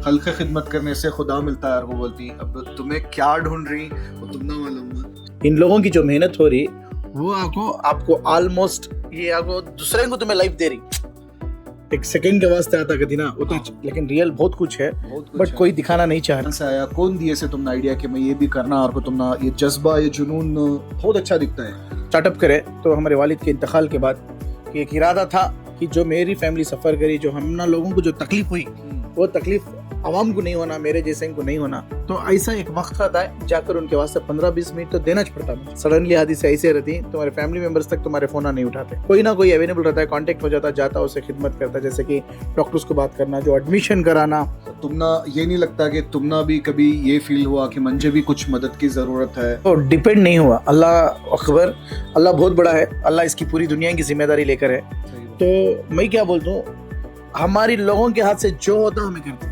खल्क़ खिदमत करने से खुदा मिलता है, वो बोलती। अब तुम्हें क्या ढूंढ रही वो तुम ना मालूम। इन लोगों की जो मेहनत हो रही वो आपको ऑलमोस्ट ये आपको दूसरे को तुम्हें लाइफ दे रही, एक सेकंड के वास्ते आता कभी ना वो तो, लेकिन रियल बहुत कुछ है, बट कोई दिखाना नहीं चाह रहा। आया कौन दिए से तुमने आइडिया कि मैं ये भी करना, और को तुमने ये जज्बा ये जुनून बहुत अच्छा दिखता है। स्टार्टअप करे तो हमारे वालिद के इंतकाल के बाद एक इरादा था कि जो मेरी फैमिली सफ़र करी, जो हम ना लोगों को जो तकलीफ हुई वो तकलीफ आवाम को नहीं होना, मेरे जैसे को नहीं होना। तो ऐसा एक वक्त आता है जाकर उनके वास्ते 15-20 मिनट तो देना पड़ता है। सडनली हादिसे ऐसे रहती तुम्हारे फैमिली मेंबर्स तक तुम्हारे फोन नहीं उठाते, कोई ना कोई अवेलेबल रहता है, कांटेक्ट हो जाता, जाता उसे खिदमत करता, जैसे कि डॉक्टर्स को बात करना, जो एडमिशन कराना। तुमना ये नहीं लगता कि तुमना भी कभी ये फील हुआ कि मुझे भी कुछ मदद की जरूरत है? तो डिपेंड नहीं हुआ, अल्लाह अकबर, अल्लाह बहुत बड़ा है, अल्लाह इसकी पूरी दुनिया की जिम्मेदारी लेकर है। तो मैं क्या बोलता हूँ, हमारी लोगों के हाथ से जो होता हमें करते।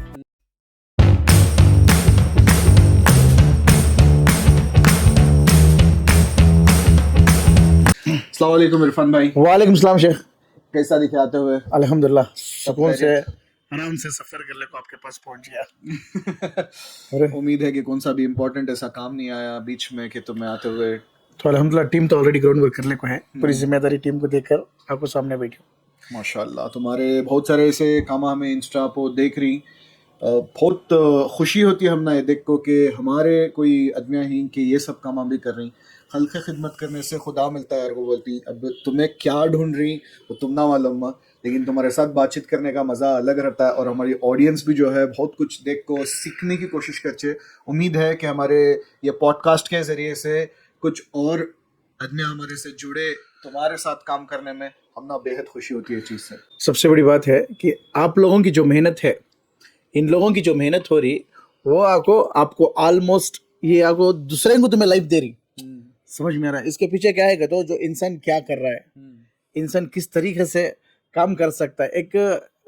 अस्सलाम वालेकुम इरफान भाई। वालेकुम सलाम शेख, कैसा दिखे आते हुए? अल्हम्दुलिल्लाह सुकून से आराम से सफर कर ले को आपके पास पहुंच गया। उम्मीद है कि कौन सा भी इम्पोर्टेंट ऐसा काम नहीं आया बीच में कि तुम्हें आते हुए। तो अल्हम्दुलिल्लाह टीम तो ऑलरेडी ग्राउंड वर्क करने को है, पूरी जिम्मेदारी टीम को देकर आपको सामने बैठी। माशाल्लाह, तुम्हारे बहुत सारे ऐसे काम हमें इंस्टा पर देख रही, बहुत खुशी होती है हमने ये देख को कि हमारे कोई आदमियाँ ही कि ये सब काम हम भी कर रही। खल्क़ खिदमत करने से खुदा मिलता है, वो बोलती। अब तुम्हें क्या ढूंढ रही वो तुम ना मालूम, लेकिन तुम्हारे साथ बातचीत करने का मज़ा अलग रहता है, और हमारी ऑडियंस भी जो है बहुत कुछ देख को सीखने की कोशिश करते। उम्मीद है कि हमारे ये पॉडकास्ट के ज़रिए से कुछ और आदमी हमारे से जुड़े, तुम्हारे साथ काम करने में हमना बेहद खुशी होती है। चीज़ से सबसे बड़ी बात है कि आप लोगों की जो मेहनत है, इन लोगों की जो मेहनत हो रही वो आपको ऑलमोस्ट ये आपको दूसरे को तुम्हें लाइफ दे रही, समझ में आ रहा है? इसके पीछे क्या है तो जो इंसान क्या कर रहा है, इंसान किस तरीके से काम कर सकता है, एक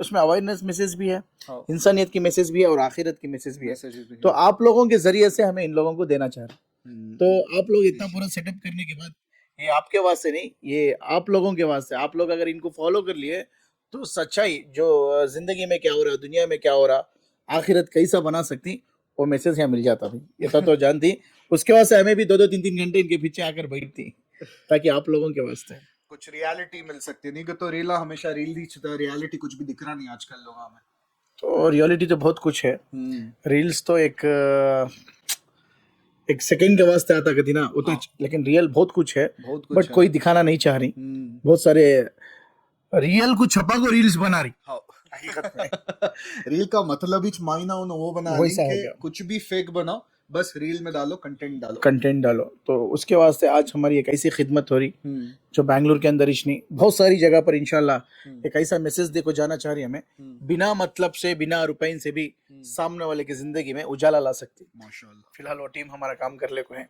उसमें अवेयरनेस मैसेज भी है, इंसानियत की मैसेज भी है और आखिरत की मैसेज भी है। तो आप लोगों के जरिए से हमें इन लोगों को देना चाह रहे हैं। तो आप लोग इतना पूरा सेटअप करने के बाद, ये आपके वास्ते नहीं, ये आप लोगों के वास्ते, आप लोग अगर इनको फॉलो कर लिए तो सच्चाई जो जिंदगी में क्या हो रहा, दुनिया में क्या हो रहा, आखिरत कैसा बना सकती, वो मैसेज यहाँ मिल जाता भाई, ये तो जानती। उसके वास्ते हमें भी 2-2 3-3 घंटे इनके पीछे आकर बैठती, ताकि आप लोगों के वास्ते कुछ रियलिटी मिल सकती है। नहीं तो रीला हमेशा रील ही चलता, रियलिटी कुछ भी दिख रहा नहीं आजकल लोगों में। तो रियलिटी तो बहुत कुछ है, रील्स तो एक सेकंड के वास्ते आता कभी ना वो तो, लेकिन रियल बहुत कुछ है, बट कोई दिखाना नहीं चाह रही। बहुत सारे रियल को छपा को रील्स बना रही। हकीकत में रील का मतलब ही मायना वो बना रही कि कुछ भी फेक बनाओ, बस रील में डालो, कंटेंट डालो। तो उसके वास्ते आज हमारी एक ऐसी खिदमत हो रही जो बेंगलुरु के अंदर ही नहीं, बहुत सारी जगह पर इंशाल्लाह एक ऐसा मैसेज देखो जाना चाह रही हमें, बिना मतलब से, बिना रुपये से भी सामने वाले की जिंदगी में उजाला ला सकती। माशाल्लाह, फिलहाल वो टीम हमारा काम कर ले को है।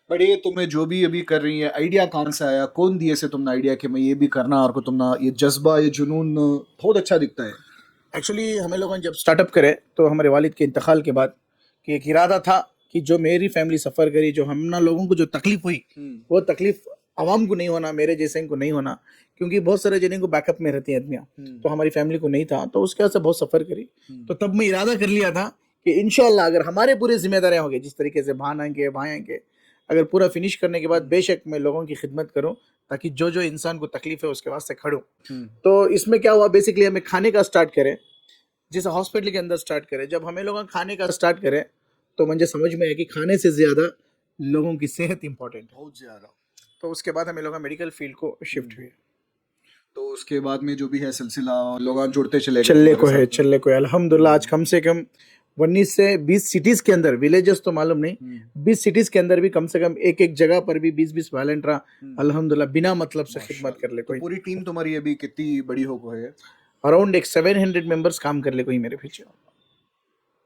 बट ये तुम्हें जो भी अभी कर रही है, आइडिया कहाँ से आया, कौन दिए से तुमने आइडिया कि मैं ये भी करना, और को तुमने ये जज्बा ये जुनून बहुत अच्छा दिखता है? एक्चुअली हमें लोगों ने जब स्टार्टअप करे तो हमारे वालिद के इंतकाल के बाद एक इरादा था कि जो मेरी फैमिली सफ़र करी, जो हम ना लोगों को जो तकलीफ हुई वो तकलीफ आवाम को नहीं होना, मेरे जैसे को नहीं होना, क्योंकि बहुत सारे जने को बैकअप में रहती हैं आदमियाँ, तो हमारी फैमिली को नहीं था, तो उसके वजह से बहुत सफ़र करी। तो तब मैं इरादा कर लिया था कि इंशाल्लाह अगर हमारे पूरे जिम्मेदारियाँ होंगी, जिस तरीके से भान आएंगे, भाई आएंगे, अगर पूरा फिनिश करने के बाद बेशक मैं लोगों की खिदमत करूं, ताकि जो जो इंसान को तकलीफ है उसके वास्ते खड़ूं। तो इसमें क्या हुआ, बेसिकली हमें खाने का स्टार्ट करें, जैसे हॉस्पिटल के अंदर स्टार्ट करें। जब हमें लोग खाने का स्टार्ट करें तो मुझे समझ में आया कि खाने से ज़्यादा लोगों की सेहत इंपॉर्टेंट, बहुत ज़्यादा। तो उसके बाद हमें लोग मेडिकल फील्ड को शिफ्ट हुए। तो उसके बाद में जो भी है सिलसिला लोग जुड़ते चले को है अल्हम्दुलिल्लाह। आज कम से कम 19 से 20 सिटीज़ के अंदर, विलेजेस तो मालूम नहीं, 20 सिटीज़ के अंदर भी कम से कम एक जगह पर भी 20-20 वॉलंटियर अल्हम्दुलिल्लाह बिना मतलब से खिदमत कर ले। कोई पूरी टीम तुम्हारी अभी कितनी बड़ी हो गई है? अराउंड एक 700 मेंबर्स काम कर ले कोई मेरे पीछे।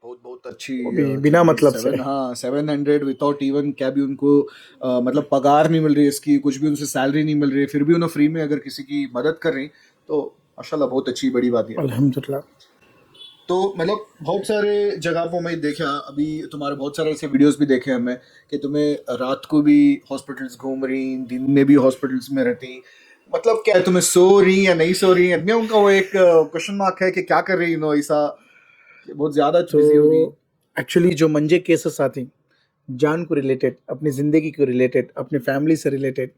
बहुत अच्छी, बिना मतलब से। हाँ, 700 विदाउट इवन क्या भी उनको मतलब पगार नहीं मिल रही इसकी, कुछ भी उनसे सैलरी नहीं मिल रही, फिर भी उन्हें फ्री में अगर किसी की मदद कर रही, तो माशाल्लाह बहुत अच्छी बड़ी बात है अल्हम्दुलिल्लाह। तो मतलब बहुत सारे जगह पर मैं देखा, अभी तुम्हारे बहुत सारे ऐसे वीडियोस भी देखे हमें कि तुम्हें रात को भी हॉस्पिटल्स घूम रही, दिन में भी हॉस्पिटल्स में रहती, मतलब क्या है, तुम्हें सो रही या नहीं सो रही? उनका वो एक क्वेश्चन मार्क है कि क्या कर रही ऐसा। बहुत ज्यादा तो बिजी होगी। एक्चुअली जो मंजे केसेस आते हैं जान को रिलेटेड, अपनी ज़िंदगी को रिलेटेड, अपनी फैमिली से रिलेटेड,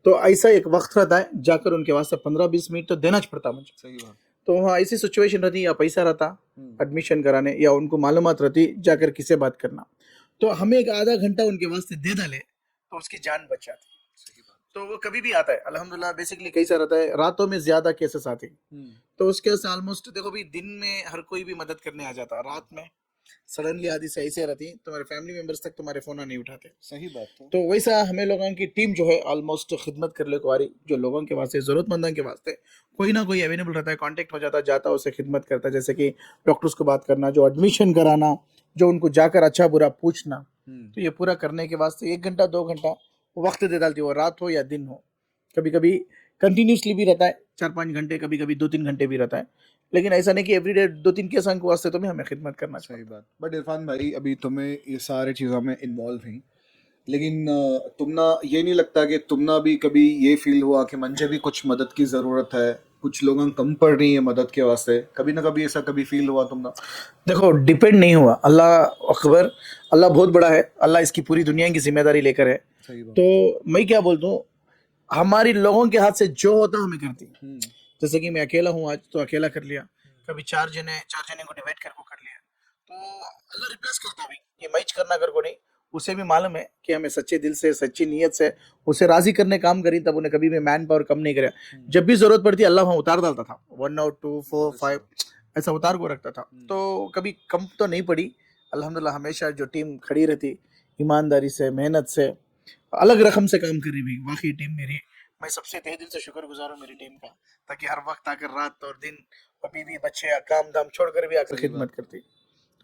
तो ऐसा एक वक्त रहता है जाकर उनके वास्ते 15-20 मिनट तो देना पड़ता मुझे। सही बात। तो वहाँ ऐसी सिचुएशन रहती या पैसा रहता एडमिशन कराने या उनको मालूमात रहती जाकर किसे बात करना, तो हमें एक आधा घंटा उनके वास्ते दे डाले तो उसकी जान बच जाती। तो वो कभी भी आता है अल्हम्दुलिल्लाह। बेसिकली कैसा रहता है, रातों में ज्यादा केसेस आते हैं, तो उसके ऑलमोस्ट देखो भी दिन में हर कोई भी मदद करने आ जाता है, रात में सडनली आदि से ऐसे रहती तुम्हारे फैमिली मेंबर्स तक तुम्हारे फोन नहीं उठाते। सही बात है। तो वैसा हमें लोगों की टीम जो है ऑलमोस्ट खिदमत कर ले को आ रही, जो लोगों के वास्ते जरूरतमंदों के वास्ते कोई ना कोई अवेलेबल रहता है, कांटेक्ट हो जाता है, जाता है उससे खिदमत करता है। जैसे कि डॉक्टर्स को बात करना, जो एडमिशन कराना, जो उनको जाकर अच्छा बुरा पूछना, तो ये पूरा करने के वास्ते 1 घंटा 2 घंटा वक्त दे डालती, वो रात हो या दिन हो। कभी कभी कंटिन्यूसली भी रहता है 4-5 घंटे, कभी कभी 2-3 घंटे भी रहता है, लेकिन ऐसा नहीं कि एवरीडे 2-3 के संग वास्ते तो भी हमें खिदमत करना चाहिए। सही बात। बट इरफान भाई, अभी तुम्हें ये सारे चीज़ों में इन्वॉल्व हैं, लेकिन तुमना ये नहीं लगता कि तुमना भी कभी ये फील हुआ कि मुझे भी कुछ मदद की ज़रूरत है, कुछ लोगों कम पड़ रही है मदद के वास्ते? कभी ना कभी ऐसा कभी फील हुआ तुमना? देखो डिपेंड नहीं हुआ, अल्लाह अकबर, अल्लाह बहुत बड़ा है, अल्लाह इसकी पूरी दुनिया की जिम्मेदारी लेकर है। सही बात। तो मैं क्या बोलता हूँ, हमारी लोगों के हाथ से जो होता हमें करती। जैसे कि मैं अकेला हूँ आज, तो अकेला कर लिया, कभी 4 जने को डिवाइड कर लिया, तो अल्लाह रिप्लेस करता भी, ये मैच करना कर को नहीं। उसे भी मालूम है कि हमें सच्चे दिल से सच्ची नीयत से उसे राजी करने काम करी, तब उन्हें कभी भी मैन पावर कम नहीं कराया। जब भी जरूरत पड़ती अल्लाह वहाँ उतार डालता था, 1 और 2 4 5 ऐसा उतार को रखता था, तो कभी कम तो नहीं पड़ी अल्हम्दुलिल्लाह। हमेशा जो टीम खड़ी रहती ईमानदारी से, मेहनत से, अलग रकम से काम करी भी वाकई टीम मेरी, मैं सबसे तहे दिल से शुक्रगुजार हूँ मेरी टीम का, ताकि हर वक्त आकर रात और दिन अभी भी बच्चे काम धाम छोड़कर भी आकर खिदमत करती,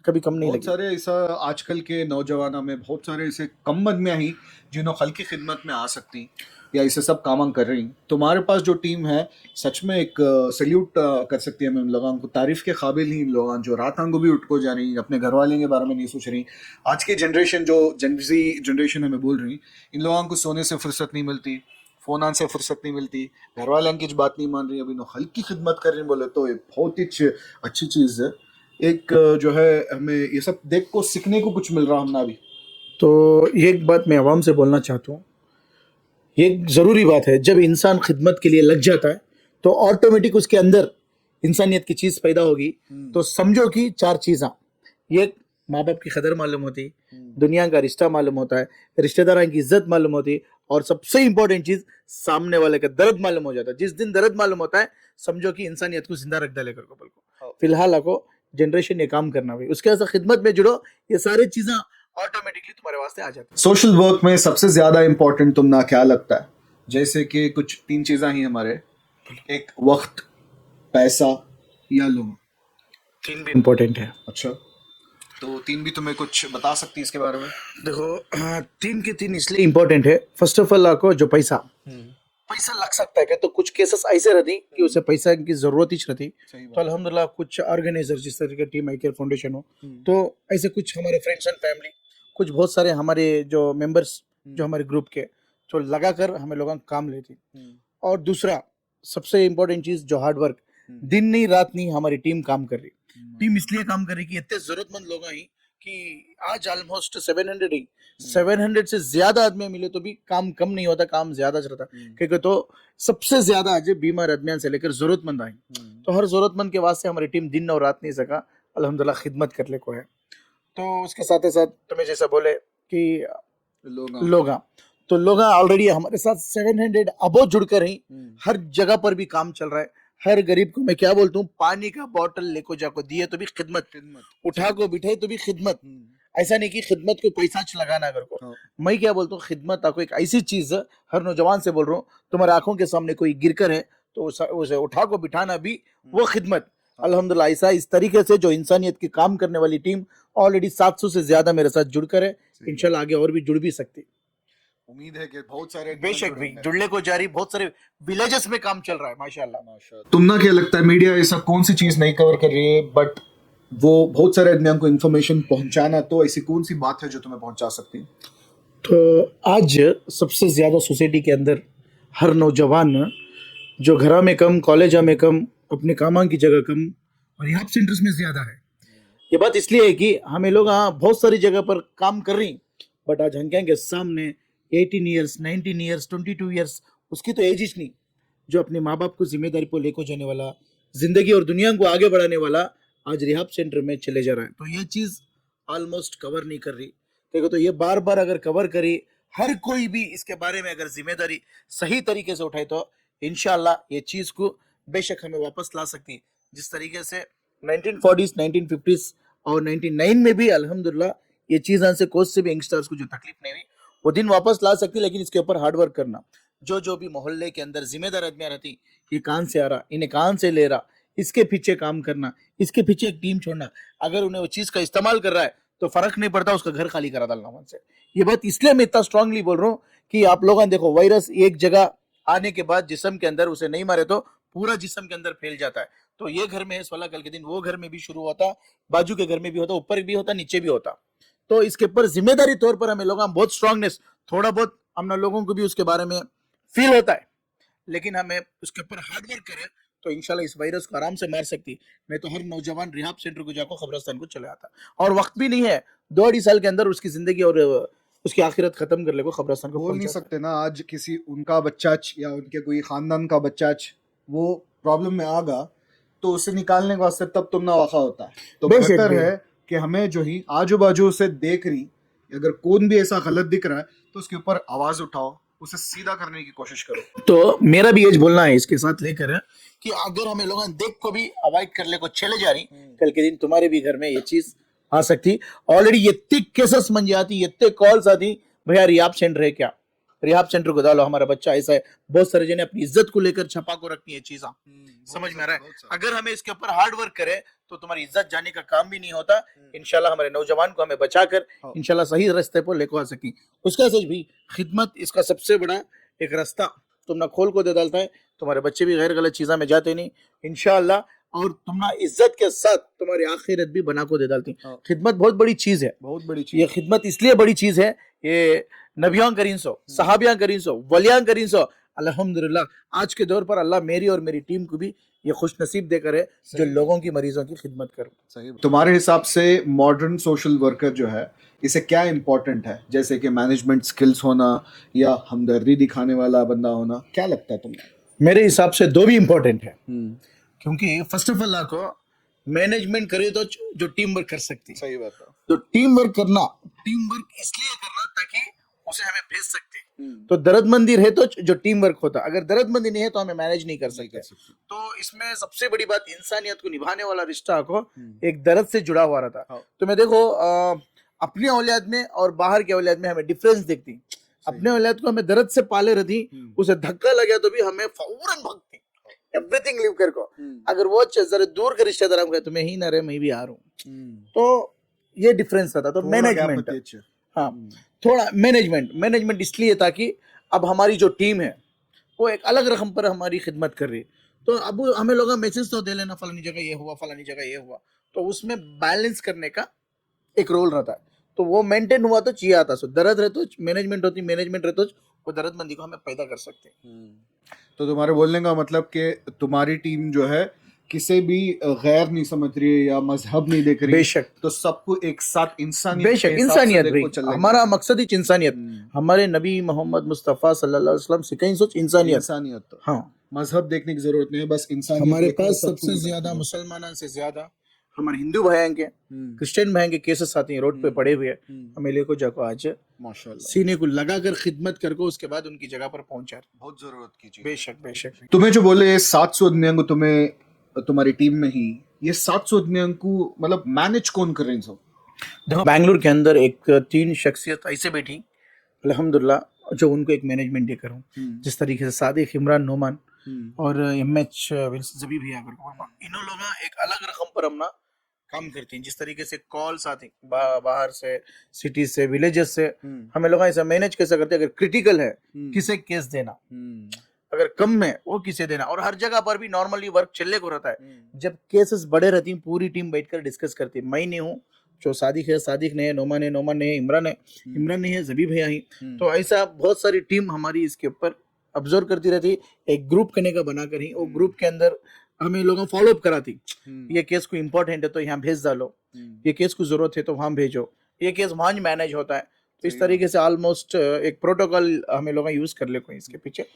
कभी कम नहीं बहुत लगी। सारे ऐसा आजकल के नौजवानों में बहुत सारे ऐसे कम आदमियाँ ही जिन्हों खल की खिदमत में आ सकती या इसे सब काम कर रही। तुम्हारे पास जो टीम है सच में एक सल्यूट कर सकती है, मैं उन लोगों को तारीफ के काबिल ही, इन लोगों जो रात को भी उठ को जा रही, अपने घर वाले के बारे में नहीं सोच रही। आज की जनरेशन जो जनजी जनरेशन है मैं बोल रही, इन लोगों को सोने से फुर्सत नहीं मिलती, फोन से फुर्सत नहीं मिलती, घर वाले की बात नहीं मान रही, अभी नो हल्की खिदमत कर रही बोले तो ये बहुत ही अच्छी चीज़ है। एक जो है हमें ये सब देख को सीखने को कुछ मिल रहा हमना भी। तो ये एक बात मैं आवाम से बोलना चाहता हूँ, ये एक ज़रूरी बात है, जब इंसान खिदमत के लिए लग जाता है तो ऑटोमेटिक उसके अंदर इंसानियत की चीज़ पैदा होगी। तो समझो कि 4 चीज़ां, ये माँ बाप की कदर मालूम होती, दुनिया का रिश्ता मालूम होता है, रिश्तेदारों की इज्जत मालूम होती, और सबसे इंपॉर्टेंट चीज़ सामने वाले का दर्द मालूम हो जाता है। जिस दिन दर्द मालूम होता है समझो कि इंसानियत को जिंदा रख डाले कर को बल को। फिलहाल आपको जनरेशन ये काम करना भी, उसके साथ खिदमत में जुड़ो, ये सारी चीज़ें ऑटोमेटिकली तुम्हारे वास्ते आ जाती। सोशल वर्क में सबसे ज्यादा इंपॉर्टेंट तुमना क्या लगता है? जैसे कि कुछ 3 चीज़ें ही हमारे, एक वक्त, पैसा या लोग। 3 भी इम्पोर्टेंट है। अच्छा, तो 3 भी तुम्हें कुछ बता सकती है इसके बारे में? देखो 3 के 3 इसलिए इम्पोर्टेंट है, फर्स्ट ऑफ ऑल आपको जो पैसा पैसा लग सकता है क्या, तो कुछ केसेस ऐसे रहती कि उसे पैसा की जरूरत ही रहती। तो अल्हम्दुलिल्लाह कुछ ऑर्गेनाइजर जिस तरीके टीम आई केयर फाउंडेशन हो, तो ऐसे कुछ हमारे फ्रेंड्स एंड फैमिली, कुछ बहुत सारे हमारे जो मेंबर्स जो हमारे ग्रुप के, जो लगाकर हमें लोगों का काम लेती। और दूसरा सबसे इम्पोर्टेंट चीज जो हार्ड वर्क, दिन नहीं रात नहीं हमारी टीम काम कर रही। टीम इसलिए काम कर रही कि इतने जरूरतमंद लोग हैं कि आज ऑलमोस्ट 700 से ज्यादा आदमी मिले तो भी काम कम नहीं होता, काम ज्यादा चलता, क्योंकि तो सबसे ज्यादा आज बीमार आदमियों से लेकर जरूरतमंद आए, तो हर जरूरतमंद के वास्ते हमारी टीम दिन और रात नहीं सका अल्हम्दुलिल्लाह खिदमत कर ले को है। तो उसके साथ ही साथ तुम्हें जैसा बोले कि लोग तो लोग ऑलरेडी हमारे साथ 700 अबो जुड़कर ही हर जगह पर भी काम चल रहा है। हर गरीब को मैं क्या बोलता हूँ, पानी का बोतल लेको जाको दिए तो भी खिदमत, उठा को बिठाए तो भी खिदमत। ऐसा नहीं कि खिदमत को पैसा लगाना अगर को। मैं क्या बोलता हूँ, खिदमत आपको एक ऐसी चीज है, हर नौजवान से बोल रहा हूँ, तुम्हारे आंखों के सामने कोई गिरकर है तो उसे उठा को बिठाना भी वो खिदमत। अल्हम्दुलिल्लाह ऐसा इस तरीके से जो इंसानियत की काम करने वाली टीम ऑलरेडी 700 से ज्यादा मेरे साथ जुड़कर है, इंशाल्लाह आगे और भी जुड़ भी सकती। उम्मीद है कि बहुत सारे बेशक भी जुड़ने को जारी, बहुत सारे विलेजेस में काम चल रहा है माशाल्लाह। तुमना क्या लगता है मीडिया ऐसा कौन सी चीज नहीं कवर कर रही है बट वो बहुत सारे आदमियों को इन्फॉर्मेशन पहुंचाना, तो ऐसी कौन सी बात है जो तुम्हें पहुंचा सकती है? तो आज सबसे ज्यादा सोसाइटी के अंदर हर नौजवान जो घर में कम, कॉलेज में कम, अपने कामा की जगह कम और यहाँ सेंटर्स में ज्यादा है, ये बात इसलिए है कि हमें लोग हाँ बहुत सारी जगह पर काम कर रही, बट आज हम के सामने 18 ईयर्स 19 ईयर्स 22 ईयर्स उसकी तो एज ही नहीं, जो अपने माँ बाप को जिम्मेदारी पर लेकर जाने वाला, जिंदगी और दुनिया को आगे बढ़ाने वाला आज रिहाब सेंटर में चले जा रहा है। तो ये चीज ऑलमोस्ट कवर नहीं कर रही। देखो तो ये बार बार अगर कवर करी, हर कोई भी इसके बारे में अगर जिम्मेदारी सही तरीके से उठाए तो इंशाल्लाह ये चीज को बेशक हमें वापस ला सकती है। जिस तरीके से 1940s 1950s और 99 में भी अल्हम्दुलिल्लाह ये चीज से कोच से भी यंगस्टर्स को जो तकलीफ नहीं हुई वो दिन वापस ला सकती, लेकिन इसके ऊपर हार्ड वर्क करना। जो भी मोहल्ले के अंदर जिम्मेदार आदमियां रहती, ये कहां से आ रहा, इन्हें कहां से ले रहा, इसके पीछे काम करना, इसके पीछे एक टीम छोड़ना। अगर उन्हें वो चीज का इस्तेमाल कर रहा है तो फर्क नहीं पड़ता, उसका घर खाली करा डालना मन से। ये बात इसलिए मैं इतना स्ट्रांगली बोल रहा हूँ कि आप लोग देखो वायरस एक जगह आने के बाद जिस्म के अंदर उसे नहीं मारे तो पूरा जिस्म के अंदर फैल जाता है। तो ये घर में है वाला कल के दिन वो घर में भी शुरू होता, बाजू के घर में भी होता, ऊपर भी होता, नीचे भी होता। तो इसके ऊपर जिम्मेदारी तौर पर हमें लोग बहुत स्ट्रांगनेस, थोड़ा बहुत हम लोगों को भी उसके बारे में फील होता है, लेकिन हमें उसके ऊपर हार्ड वर्क करें तो इंशाल्लाह इस वायरस को आराम से मार सकती। नहीं तो हर नौजवान रिहाब सेंटर को जाकर कब्रिस्तान को चले आता, और वक्त भी नहीं है 2-2.5 साल के अंदर उसकी जिंदगी और उसकी आखिरत खत्म कर ले को कब्रिस्तान को बोल नहीं सकते ना। आज किसी उनका बच्चा या उनके कोई खानदान का बच्चा वो प्रॉब्लम में आ गया तो उसे निकालने के वास्ते तब तुम ना वाक़ा होता है। तो बेहतर है कि हमें जो ही आजू बाजू से देख रही, अगर कौन भी ऐसा गलत दिख रहा है तो उसके ऊपर आवाज उठाओ, उसे सीधा करने की कोशिश करो। तो मेरा भी ये बोलना है इसके साथ लेकर कि अगर हमें लोग देख को भी अवॉइड कर ले को चले जा रही, कल के दिन तुम्हारे भी घर में ये चीज आ सकती। ऑलरेडी इतने केसेस मन जाती, इतने कॉल्स आती, भैया रिहाब सेंटर है क्या, रिहाब सेंटर को डालो, हमारा बच्चा ऐसा है। बहुत सारे जने अपनी इज्जत को लेकर छपा को रखती है चीजा, समझ में आ रहा है। अगर हमें इसके ऊपर हार्ड वर्क करे तो तुम्हारी इज्जत जाने का काम भी नहीं होता। इंशाल्लाह हमारे नौजवान को हमें बचाकर इंशाल्लाह सही रास्ते पर लेकर आ सकी। उसका सच भी खिदमत इसका सबसे बड़ा एक रास्ता तुम ना खोल को दे डालता है, तुम्हारे बच्चे भी गैर गलत चीजा में जाते नहीं इंशाल्लाह, और तुम ना इज्जत के साथ तुम्हारी आखिरत भी बना को दे डालती। खिदमत बहुत बड़ी चीज है, बहुत बड़ी चीज। ये खिदमत इसलिए बड़ी चीज है, ये नबियां करीन सो, सहाबियां करीन सो, वलियां करीन सो। अल्हम्दुलिल्लाह आज के दौर पर अल्लाह मेरी और मेरी टीम को भी ये खुश नसीब देकर है जो लोगों की मरीजों की खिदमत करो। सही। तुम्हारे हिसाब से मॉडर्न सोशल वर्कर जो है इसे क्या इंपॉर्टेंट है, जैसे कि मैनेजमेंट स्किल्स होना या हमदर्दी दिखाने वाला बंदा होना, क्या लगता है तुम्हें? मेरे हिसाब से दो भी इंपॉर्टेंट है, क्योंकि फर्स्ट ऑफ ऑल को मैनेजमेंट करे तो जो टीम वर्क कर सकती। सही बात है। तो टीम वर्क करना, टीम वर्क इसलिए करना ताकि उसे हमें भेज सकते। तो दर्दमंदी रहे तो जो टीम वर्क होता, अगर दर्दमंदी नहीं है तो हमें मैनेज नहीं कर सकते। तो इसमें सबसे बड़ी बात इंसानियत को निभाने वाला रिश्ता को एक दर्द से जुड़ा हुआ रहता। तो मैं देखो अपनी औलाद में और बाहर के औलाद में हमें डिफरेंस देखती। अपने औलाद को हमें दर्द से पाले रहती, उसे धक्का लगा तो भी हमें फौरन भागती, एवरीथिंग लीव कर को। अगर वो जरा दूर के रिश्तेदार को तो मैं ही ना रहे, मैं भी आ रहा हूँ। तो ये डिफरेंस था। तो मैनेजमेंट, हाँ थोड़ा मैनेजमेंट इसलिए ताकि अब हमारी जो टीम है वो एक अलग रकम पर हमारी खिदमत कर रही है। तो अब हमें लोग मैसेज तो दे लेना, फलानी जगह ये हुआ, फलानी जगह ये हुआ, तो उसमें बैलेंस करने का एक रोल रहता है। तो वो मेंटेन हुआ तो चाहिए आता। सो दर्द रहे तो मैनेजमेंट होती, मैनेजमेंट रहे तो वो दर्दमंदी को हमें पैदा कर सकते हैं। तो तुम्हारे बोलने का मतलब कि तुम्हारी टीम जो है किसी भी गैर नहीं समझ रही है या मजहब नहीं देख रही, बेशक, तो सबको एक साथ इंसानियत, बेशक इंसानियत भाई, हमारा मकसद ही इंसानियत। हमारे नबी मोहम्मद मुस्तफ़ा सल्लल्लाहु अलैहि वसल्लम सिखाई सोच इंसानियत। तो हाँ, मजहब देखने की जरूरत नहीं है, बस इंसानियत। हमारे पास सबसे ज्यादा मुसलमानों से ज्यादा हमारे हिंदू भाइयों के, क्रिश्चियन भाइयों के केसेस आते हैं रोड पे पड़े हुए, हमें लेको जाको आज माशाल्लाह सीने को लगाकर खिदमत करके उसके बाद उनकी जगह पर पहुंचा, बहुत जरूरत की चीज। बेशक तुम्हें जो बोले 700 आदमियों को तुम्हें तुम्हारी टीम में ही, ये 700 आदमियों को मतलब मैनेज कौन कर रहे हैं? सब देखो बेंगलुरु के अंदर एक 3 शख्सियत ऐसे बैठी अल्हम्दुलिल्लाह जो उनको एक मैनेजमेंट देकर हूँ, जिस तरीके से सादिक, इमरान नोमान और MH विल्सन जबी भी आकर इन लोग एक अलग रकम पर हमना काम करती हैं। जिस तरीके से कॉल्स आती बाहर से, सिटी से, विलेजेस से, हमें लोग ऐसा मैनेज कैसे करते हैं। अगर क्रिटिकल है किसे केस देना, अगर कम है वो किसे देना, और हर जगह पर भी नॉर्मली वर्क चलने को रहता है। जब केसेस बड़े रहती हैं पूरी टीम बैठकर डिस्कस करती है। मैं नहीं हूँ, जो सादिक है सादिक नहीं है, नोमान है नोमान नहीं है, इमरान नहीं है, जबी भैया ही। तो ऐसा बहुत सारी टीम हमारी इसके ऊपर ऑब्जर्व करती रहती है। एक ग्रुप करने का बनाकर ही, वो ग्रुप के अंदर हमें लोगों फॉलो अप कराती, हम्म, ये केस को इम्पोर्टेंट है तो यहाँ भेज डालो, ये केस को जरूरत है तो वहां भेजो, ये केस वहां मैनेज होता है। तो इस सही बात। तरीके से ऑलमोस्ट एक प्रोटोकॉल हमें लोग यूज कर ले कोई इसके पीछे।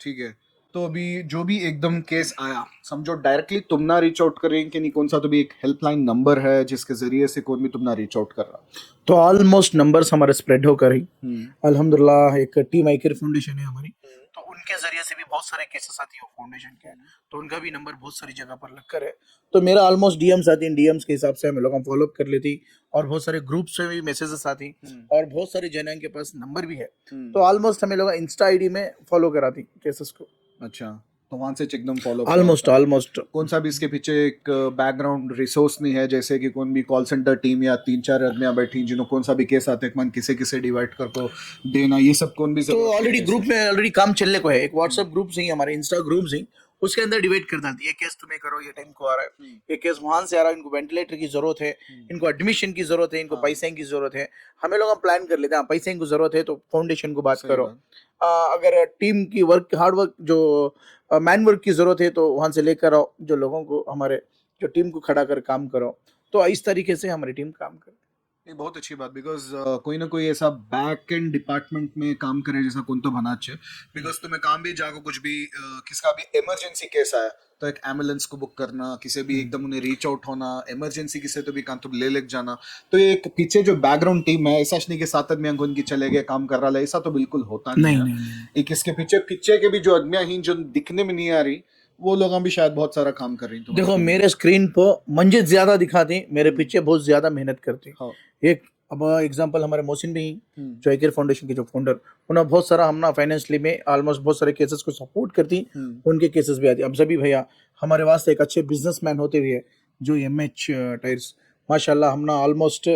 ठीक है। तो अभी जो भी एकदम केस आया, समझो डायरेक्टली तुम ना रीच आउट करें कि नहीं, कौन सा तो भी एक हेल्पलाइन नंबर है जिसके जरिए से कोई भी तुम ना रीच आउट कर रहा? तो ऑलमोस्ट नंबर्स हमारे स्प्रेड होकर ही हम्म, अल्हम्दुलिल्लाह एक टीम आईकेयर फाउंडेशन है हमारी, तो उनके जरिए से भी बहुत सारे केसेस आती है फाउंडेशन के, तो उनका भी नंबर बहुत सारी जगह पर लग कर है। तो मेरा ऑलमोस्ट डीएम्स आती हैं, डीएम्स के हिसाब से हम लोग फॉलो अप कर लेती, और बहुत सारे ग्रुप्स में भी मैसेजेस आती, और बहुत सारे जन के पास नंबर भी है, तो ऑलमोस्ट हमें लोग इंस्टा आईडी में फॉलो कराती केसेस को। अच्छा, तो वहां से एकदम फॉलो ऑलमोस्ट कौन सा भी इसके पीछे एक बैकग्राउंड रिसोर्स नहीं है, जैसे कि कौन भी कॉल सेंटर टीम या 3-4 आदमियां बैठी जिन्हों कौन सा भी केस आते हैं मन किसे किसे डिवाइड कर को देना, ये सब कौन भी तो जरूरत ऑलरेडी नहीं है ग्रुप में ऑलरेडी काम चलने को है, एक व्हाट्सएप ग्रुप से ही हमारे इंस्टा ग्रुप से ही, उसके अंदर डिवाइड कर डालती है, ये केस तुम्हें करो, ये टाइम को आ रहा है, ये केस वहां से आ रहा है, इनको वेंटिलेटर की जरूरत है, इनको एडमिशन की जरूरत है, इनको पैसे की जरूरत है, हमें लोग प्लान कर लेते हैं, पैसे की जरूरत है तो फाउंडेशन को बात सही करो, बात। अगर टीम की वर्क हार्ड वर्क जो मैन वर्क की जरूरत है तो वहां से लेकर आओ, जो लोगों को हमारे जो टीम को खड़ा कर काम करो, तो इस तरीके से हमारी टीम काम करे। नहीं, बहुत अच्छी बात, बिकॉज कोई ना कोई ऐसा बैक एंड डिपार्टमेंट में काम करे जैसा कौन तो बना अच्छे, बिकॉज तुम्हें काम भी जागो कुछ भी किसका भी इमरजेंसी केस आया तो एक एम्बुलेंस को बुक करना, किसी भी एकदम उन्हें रीच आउट होना, इमरजेंसी किसे तो भी काम तुम ले जाना, तो ये एक पीछे जो बैकग्राउंड टीम है, ऐसा नहीं कि 7 आदमी अंगून की चले गए काम कर रहा है, ऐसा तो बिल्कुल होता नहीं है। एक इसके पीछे पीछे के भी जो आदमियां ही जो दिखने में नहीं आ रही, वो लोग भी शायद बहुत सारा काम कर रही हैं तुम्हारी देखो टीम में। मेरे स्क्रीन पर मंजिल ज्यादा दिखाती, मेरे पीछे बहुत ज्यादा मेहनत करती। हाँ। एक अब एग्जांपल हमारे मोहसिन भी हम्म, जो आईकेयर फाउंडेशन के जो फाउंडर, उन्होंने बहुत सारा हमना फाइनेंशियली में ऑलमोस्ट बहुत सारे केसेस को सपोर्ट करती, उनके केसेस भी आती। अब सभी भैया हमारे वास्ते एक अच्छे बिजनेसमैन होते हुए जो एमएच टायर्स माशाल्लाह हमना ऑलमोस्ट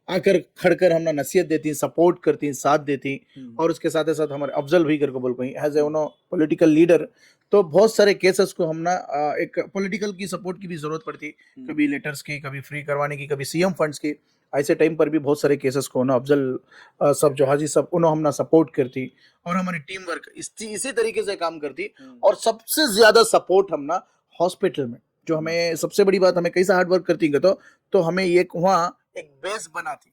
आकर खड़कर हमना नसीहत देती, सपोर्ट करती, साथ देती, और उसके साथ साथ हमारे अफजल भाई कर को बोल कहीं एज ए उनो पॉलिटिकल लीडर, तो बहुत सारे केसेस को हमना एक पॉलिटिकल की सपोर्ट की भी जरूरत पड़ती, कभी लेटर्स की, कभी फ्री करवाने की, कभी सीएम फंड्स की, ऐसे टाइम पर भी बहुत सारे केसेस को ना अफजल सब जो हाजी सब उन्होंने हमना सपोर्ट करती, और हमारी टीम वर्क इसी तरीके से काम करती। और सबसे ज्यादा सपोर्ट हमना हॉस्पिटल में, जो हमें सबसे बड़ी बात, हमें कैसा हार्ड वर्क करती तो हमें एक वहाँ एक बेस बनाती,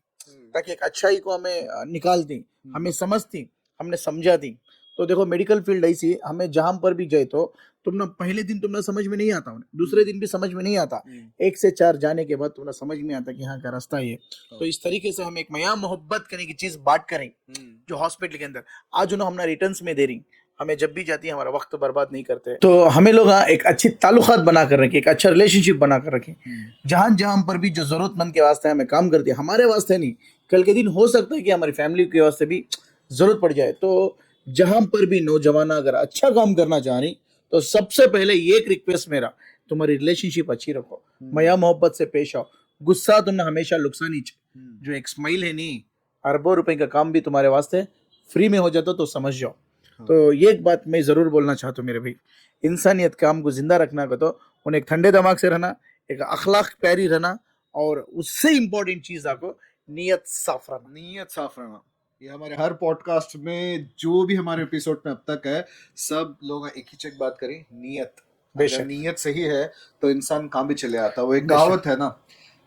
ताकि एक अच्छाई को हमें निकालती, हमें समझती, हमने समझाती। तो देखो मेडिकल फील्ड ऐसी, हमें जहां पर भी जाए तो तुमने पहले दिन तुमने समझ में नहीं आता, उन्हें दूसरे दिन भी समझ में नहीं आता, 1 से 4 जाने के बाद तुम्हें समझ में आता कि यहाँ का रास्ता ये। तो इस तरीके से हम एक मया मोहब्बत करने की चीज बांट करें जो हॉस्पिटल के अंदर आज उन्होंने हमारा रिटर्न्स में दे रही, हमें जब भी जाती है हमारा वक्त बर्बाद नहीं करते, तो हमें लोग एक अच्छी ताल्लुकात बना कर रखें, एक अच्छा रिलेशनशिप बना कर रखें, जहां जहां पर भी जो जरूरतमंद के वास्ते हमें काम करती है, हमारे वास्ते नहीं, कल के दिन हो सकता है कि हमारी फैमिली के वास्ते भी जरूरत पड़ जाए, तो जहां पर भी नौजवान अगर अच्छा काम करना चाह रही, तो सबसे पहले ये एक रिक्वेस्ट मेरा, तुम्हारी रिलेशनशिप अच्छी रखो, मया मोहब्बत से पेश आओ, गुस्सा तुमने हमेशा लुकसा नहीं, जो एक स्माइल है नहीं, अरबों रुपए का काम भी तुम्हारे वास्ते फ्री में हो जाता तो समझ जाओ। तो ये एक बात मैं जरूर बोलना चाहता हूँ मेरे भाई, इंसानियत काम को जिंदा रखना को तो उन्हें एक ठंडे दिमाग से रहना, एक अखलाक प्यारी रहना, और उससे इम्पोर्टेंट चीज आपको नीयत साफ रहना। नीयत साफ रहना, ये हमारे हर पॉडकास्ट में जो भी हमारे एपिसोड में अब तक है, सब लोग एक ही चेक बात करें, नीयत। अगर नीयत सही है तो इंसान काम भी चले आता। वो एक कहावत है ना,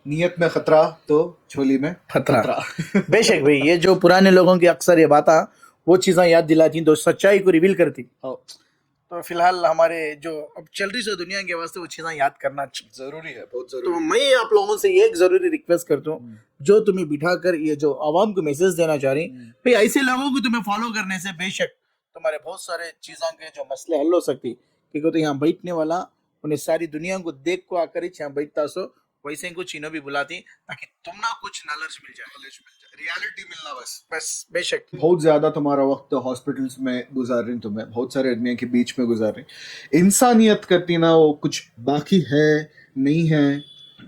नीयत में खतरा तो झोली में खतरा। बेशक भाई, ये जो पुराने लोगों की अक्सर ये बात वो चीजें याद दिलाती, तो सच्चाई को रिवील करती। तो फिलहाल हमारे जो अब चल रही जो दुनिया के वास्ते वो चीजें याद करना जरूरी है, बहुत जरूरी। तो मैं आप लोगों से ये एक जरूरी रिक्वेस्ट करता हूँ, जो तुम्हें बिठाकर ये जो आवाम को मैसेज देना चाह रही, भाई ऐसे लोगों को तुम्हें फॉलो करने से बेशक तुम्हारे बहुत सारे चीजों के जो मसले हल हो सकती, क्योंकि तो यहाँ बैठने वाला उन्हें सारी दुनिया को देख को आकर ही यहाँ बैठता सो, वैसे इनको चीनो भी बुलाती, ताकि तुम ना कुछ नॉलेज मिल जाए, रियलिटी मिलना बस बेशक। बहुत ज्यादा तुम्हारा वक्त हॉस्पिटल्स में गुजार रही, तुम्हें बहुत सारे आदमियों के बीच में गुजार रही, इंसानियत करती ना, वो कुछ बाकी है नहीं है।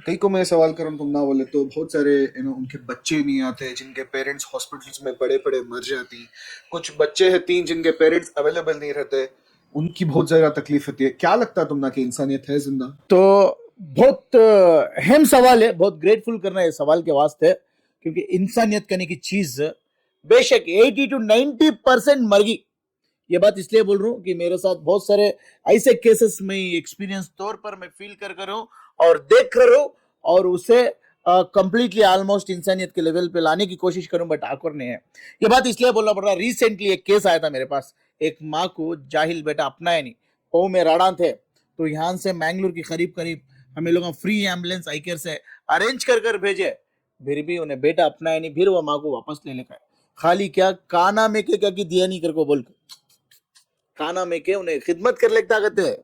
कई को मैं सवाल करूं, तुम ना बोले तो बहुत सारे उनके बच्चे नहीं आते, जिनके पेरेंट्स हॉस्पिटल्स में पड़े पड़े मर जाती, कुछ बच्चे हैं 3 जिनके पेरेंट्स अवेलेबल नहीं रहते, उनकी बहुत ज्यादा तकलीफ होती है। क्या लगता है तुम ना कि इंसानियत है जिंदा? तो बहुत अहम सवाल है, बहुत ग्रेटफुल करना है सवाल के वास्ते, क्योंकि इंसानियत करने की चीज बेशक 80 to 90% मर गई, ये बात इसलिए बोल रहा हूँ कि मेरे साथ बहुत सारे ऐसे केसेस में एक्सपीरियंस तौर पर मैं फील कर रहा हूँ और देख कर रहा हूँ, और उसे कंप्लीटली ऑलमोस्ट इंसानियत के लेवल पे लाने की कोशिश करूं, बट आकर नहीं है। ये बात इसलिए बोलना पड़ रहा है, रिसेंटली एक केस आया था मेरे पास, एक माँ को जाहिल बेटा अपनाया नहीं, वो में राड़ा थे, तो यहाँ से मैंगलोर की करीब करीब हमें लोग फ्री एम्बुलेंस आई केयर से अरेंज कर भेजे, फिर भी उन्हें बेटा अपनाया नहीं, फिर वो माँ को वापस ले लेकर खाली क्या काना में के क्या की दिया नहीं कर को बोल के, काना में के उन्हें खिदमत कर लेता कहते हैं,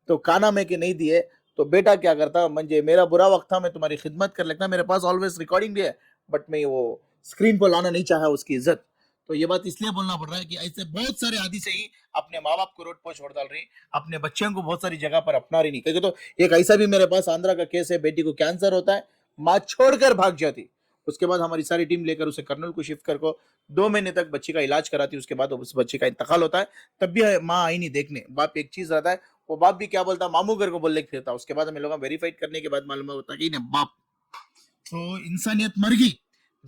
तो काना में के नहीं दिए तो बेटा क्या करता, मंजे मेरा बुरा वक्त था, मैं तुम्हारी खिदमत कर लेता, मेरे पास ऑलवेज रिकॉर्डिंग भी है, बट मैं वो स्क्रीन पर लाना नहीं चाहा उसकी इज्जत। तो ये बात इसलिए बोलना पड़ रहा है कि ऐसे बहुत सारे आदि से ही अपने माँ बाप को रोड पर छोड़ डाल रही, अपने बच्चों को बहुत सारी जगह पर अपना रही नहीं, क्योंकि तो एक ऐसा भी मेरे पास आंध्रा का केस है, बेटी को कैंसर होता है, माँ छोड़कर भाग जाती, उसके बाद हमारी सारी टीम लेकर उसे कर्नल को शिफ्ट कर को 2 महीने तक बच्ची का इलाज कराती, उसके बाद उस बच्चे का इंतकाल होता है, तब भी माँ आई नहीं देखने। बाप एक चीज रहता है, वो बाप भी क्या बोलता, मामू घर को बोलने फिरता, उसके बाद हमें लोग वेरीफाइड करने के बाद मालूम होता कि नहीं बाप, तो इंसानियत मर गई।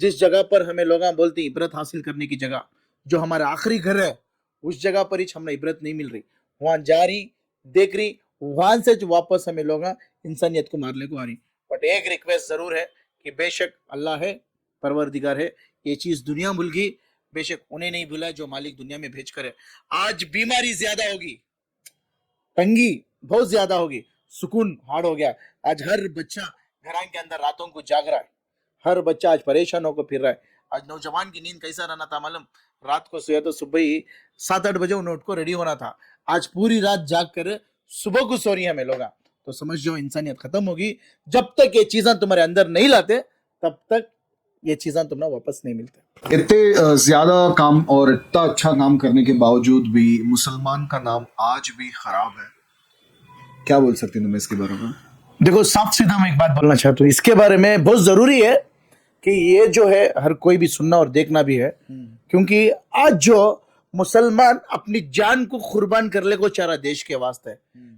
जिस जगह पर हमें लोग बोलते इबरत हासिल करने की जगह, जो हमारा आखिरी घर है, उस जगह पर ही हमें इबरत नहीं मिल रही, वहां जा रही देख रही, वहां से वापस हमें लोग इंसानियत को मारने को आ रही। बट एक रिक्वेस्ट जरूर है कि बेशक अल्लाह है, परवरदिगार है, ये चीज दुनिया भूल गई, बेशक उन्हें नहीं भूला जो मालिक दुनिया में भेज कर है। आज बीमारी ज्यादा होगी, तंगी बहुत ज्यादा होगी, सुकून हार्ड हो गया, आज हर बच्चा घर के अंदर रातों को जाग रहा है, हर बच्चा आज परेशान होकर फिर रहा है। आज नौजवान की नींद कैसा रहना था मालूम, रात को सोया तो सुबह ही 7-8 बजे उन्हें उठ को रेडी होना था, आज पूरी रात जाग कर सुबह को सो रही है हमें लोग। तो समझ जाओ इंसानियत खत्म होगी, जब तक ये चीजें तुम्हारे अंदर नहीं लाते तब तक ये चीजें तुम्हें वापस नहीं मिलते। इतने ज्यादा काम और इतना अच्छा काम करने के बावजूद भी मुसलमान का नाम आज भी खराब है, क्या बोल सकते हैं तुम इसके बारे में? देखो साफ सीधा मैं एक बात बोलना चाहता हूँ इसके बारे में, बहुत जरूरी है कि ये जो है हर कोई भी सुनना और देखना भी है, क्योंकि आज जो मुसलमान अपनी जान को कुर्बान कर ले को चारा देश के वास्ते,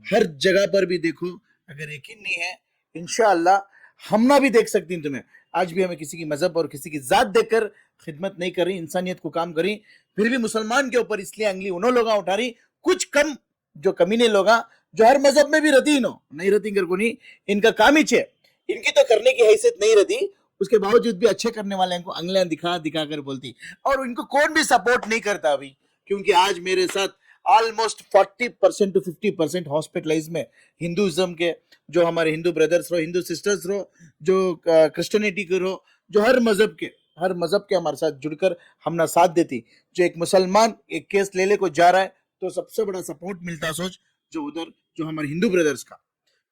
हर जगह पर भी देखो, अगर यकीन नहीं है इंशाअल्लाह हम ना भी देख सकती हैं तुम्हें, आज भी हमें किसी की मजहब और किसी की जात देखकर खिदमत नहीं कर रही, इंसानियत को काम करी, फिर भी मुसलमान के ऊपर इसलिए अंगली उन्होंने लोग उठा रही, कुछ कम जो कमीने लोग जो हर मजहब में भी रती नो नहीं रती कर को नहीं, इनका काम ही छे, इनकी तो करने की हैसियत नहीं रहती, उसके बावजूद भी अच्छे करने वाले को अंगलियां दिखा दिखा कर बोलती, और इनको कौन भी सपोर्ट नहीं करता अभी, क्योंकि आज मेरे साथ ऑलमोस्ट 40% to 50% हॉस्पिटलाइज में हिंदुइज्म के, जो हमारे हिंदू ब्रदर्स रहो, हिंदू सिस्टर्स रहो, जो क्रिश्चियनिटी के रहो, जो हर मजहब के हमारे साथ जुड़कर हमने साथ देती। जो एक मुसलमान एक केस ले को जा रहा है तो सबसे बड़ा सपोर्ट मिलता सोच जो उधर जो हमारे हिंदू ब्रदर्स का,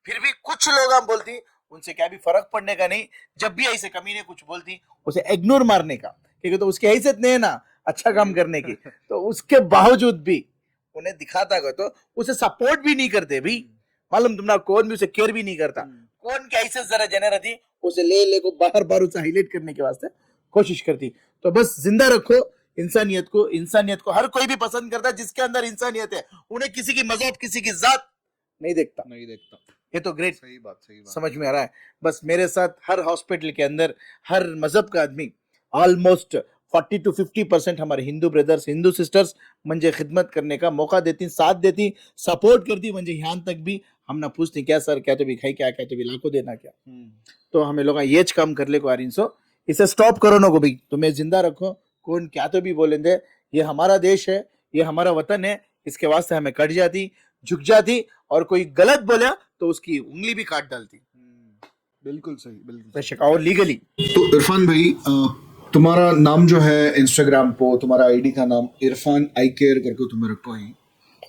फिर भी कुछ लोग हम बोलती, उनसे क्या भी फर्क पड़ने का नहीं, जब भी ऐसे कमीने कुछ बोलती उसे इग्नोर मारने का, क्योंकि तो उसकी हैसियत नहीं है ना अच्छा काम करने की, तो उसके बावजूद भी उन्हें दिखाता गया तो उसे सपोर्ट भी नहीं करते भी, मालूम तुमना कौन भी उसे केयर भी नहीं करता, कौन क्या ऐसे जरा जने रहती उसे ले को बार बार उसे हाईलाइट करने के वास्ते कोशिश करती। तो बस जिंदा रखो इंसानियत को हर कोई भी पसंद करता है, जिसके अंदर इंसानियत है उन्हें किसी की मजहब किसी की जात नहीं देखता। ये तो ग्रेट, सही बात समझ में आ रहा है। बस मेरे साथ हर हॉस्पिटल के अंदर हर मजहब का आदमी ऑलमोस्ट 40 to 50% हमारे हिंदू ब्रदर्स हिंदू सिस्टर्स मुझे खिदमत करने का मौका देती, साथ देती, सपोर्ट करती, मुझे यहाँ तक भी हम ना पूछती क्या सर क्या तो भी खाई क्या क्या तो भी लाखों देना क्या, तो हमें लोग ये काम कर ले को आरिंसो, इसे स्टॉप करो ना को भाई, तुम्हें जिंदा रखो, कौन क्या तो भी बोलेंगे, ये हमारा देश है, ये हमारा वतन है, इसके वास्ते हमें कट जाती झुक जाती, और कोई गलत बोला तो उसकी उंगली भी काट डालती। बिल्कुल सही, बिल्कुल बेशक और लीगली। तो इरफान भाई, तुम्हारा नाम जो है इंस्टाग्राम पे, तुम्हारा आईडी का नाम इरफान आई केयर करके तुम्हें रखो ही,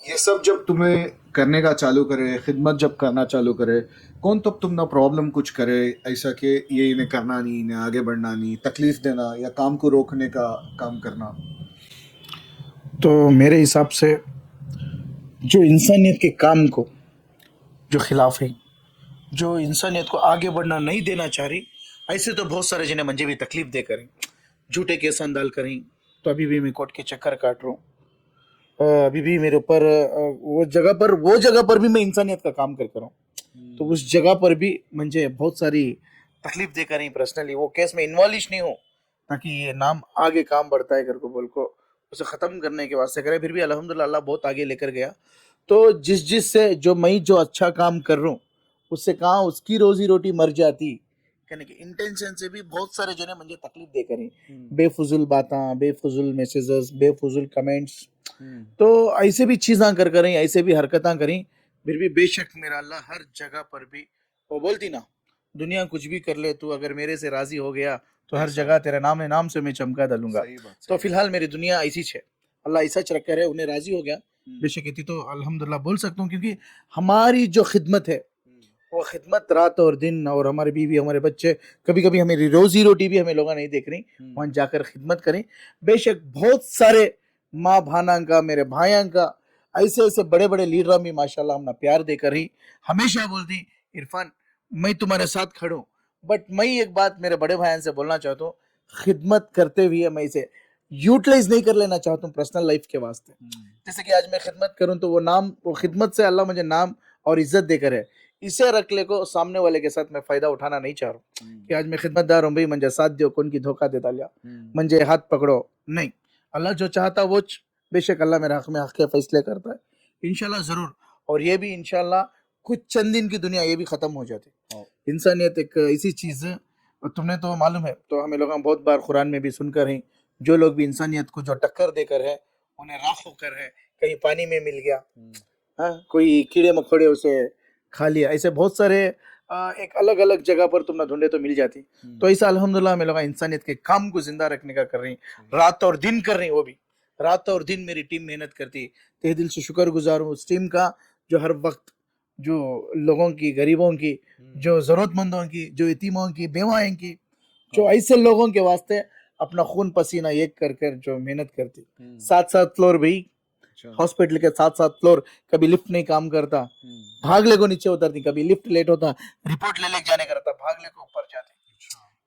ये सब जब तुम्हें करने का चालू करे, खिदमत जब करना चालू करे, कौन तब तुम ना प्रॉब्लम कुछ करे ऐसा कि ये इन्हें करना नहीं, इन्हें आगे बढ़ना नहीं, तकलीफ देना या काम को रोकने का काम करना? तो मेरे हिसाब से जो इंसानियत के काम को जो खिलाफ है, जो इंसानियत को आगे बढ़ना नहीं देना चाह रही, ऐसे तो बहुत सारे जिन्हें मुझे भी तकलीफ दे करें, झूठे केस अंदाल करें, तो अभी भी मैं कोर्ट के चक्कर काट रहा हूँ, अभी भी मेरे ऊपर वो जगह पर भी मैं इंसानियत का काम कर रहा हूँ, तो उस जगह पर भी मुझे बहुत सारी तकलीफ दे करें, पर्सनली वो केस में इन्वॉल्व नहीं हूँ, ताकि ये नाम आगे काम बढ़ता है कर को बोल को, उसे ख़त्म करने के वास्ते करे, फिर भी अल्हम्दुलिल्लाह अल्लाह बहुत आगे लेकर गया। तो जिस से जो मैं जो अच्छा काम कर रहा हूँ, उससे कहाँ उसकी रोजी रोटी मर जाती, यानी कि इंटेंशन से भी बहुत सारे जने मुझे तकलीफ दे करें, बेफुजुल बातें, बेफुजुल मैसेजेस, बेफुजुल कमेंट्स। तो ऐसे भी चीज़ां कर करें, ऐसे भी हरकतां करें, फिर भी बेशक मेरा अल्लाह हर जगह पर भी वो बोलती ना, दुनिया कुछ भी कर ले, तू अगर मेरे से राजी हो गया तो हर जगह तेरा नाम से मैं चमका डालूंगा। सही बात, तो सही फिलहाल मेरी दुनिया ऐसी है, अल्लाह ऐसा रख कर है, उन्हें राजी हो गया, बेशक इतनी तो अल्हम्दुलिल्लाह बोल सकता हूँ, क्योंकि हमारी जो खिदमत है वो खिदमत रात और दिन, और हमारे बीवी हमारे बच्चे, कभी कभी हमें रोजी रोटी भी हमें लोग नहीं देख रही, वहां जाकर खिदमत करें। बेशक बहुत सारे माँ भाना का, मेरे भाइयों का, ऐसे ऐसे बड़े बड़े लीडर भी माशाल्लाह हमने प्यार देकर ही हमेशा बोलती, इरफान मैं तुम्हारे साथ खड़ा हूँ। बट मैं एक बात मेरे बड़े भाइयों से बोलना चाहता हूँ, खिदमत करते हुए मैं इसे यूटिलाइज नहीं कर लेना चाहता हूँ पर्सनल लाइफ के वास्ते। जैसे कि आज मैं खिदमत करूँ तो वो खिदमत से अल्लाह मुझे नाम और इज्जत देकर है, इसे रख ले को सामने वाले के साथ मैं फायदा उठाना नहीं चाह रहा हूँ कि आज मैं खिदमतदार हूँ भाई, मुझे साथ दो, कौन की धोखा देता लिया, मुझे हाथ पकड़ो, नहीं। अल्लाह जो चाहता वो बेशक अल्लाह मेरे हक में हक के फैसले करता है, इंशाल्लाह जरूर। और ये भी इंशाल्लाह कुछ चंद दिन की दुनिया ये भी खत्म हो जाती। इंसानियत एक ऐसी चीज है, और तुम्हें तो मालूम है, तो हमें लोग बहुत बार कुरान में भी सुनकर हैं, जो लोग भी इंसानियत को जो टक्कर देकर है, उन्हें राख होकर है, कहीं पानी में मिल गया, हाँ, कोई कीड़े मकोड़े उसे खा लिया, ऐसे बहुत सारे एक अलग अलग जगह पर तुम ना ढूंढे तो मिल जाती। तो ऐसा अल्हम्दुलिल्लाह में लोग इंसानियत के काम को जिंदा रखने का कर रही, रात और दिन कर रही, वो भी रात और दिन मेरी टीम मेहनत करती। तहे दिल से शुक्रगुजार हूँ उस टीम का, जो हर वक्त जो लोगों की, गरीबों की, जो जरूरतमंदों की, जो यतीमों की, बेवाओं की, जो ऐसे लोगों के वास्ते अपना खून पसीना एक कर कर जो मेहनत करती। 7-7 फ्लोर भाई, हॉस्पिटल के 7-7 फ्लोर, कभी लिफ्ट नहीं काम करता, भाग ले को नीचे उतरती, कभी लिफ्ट लेट होता, रिपोर्ट ले जाने का रहता, भाग ले को ऊपर जाते।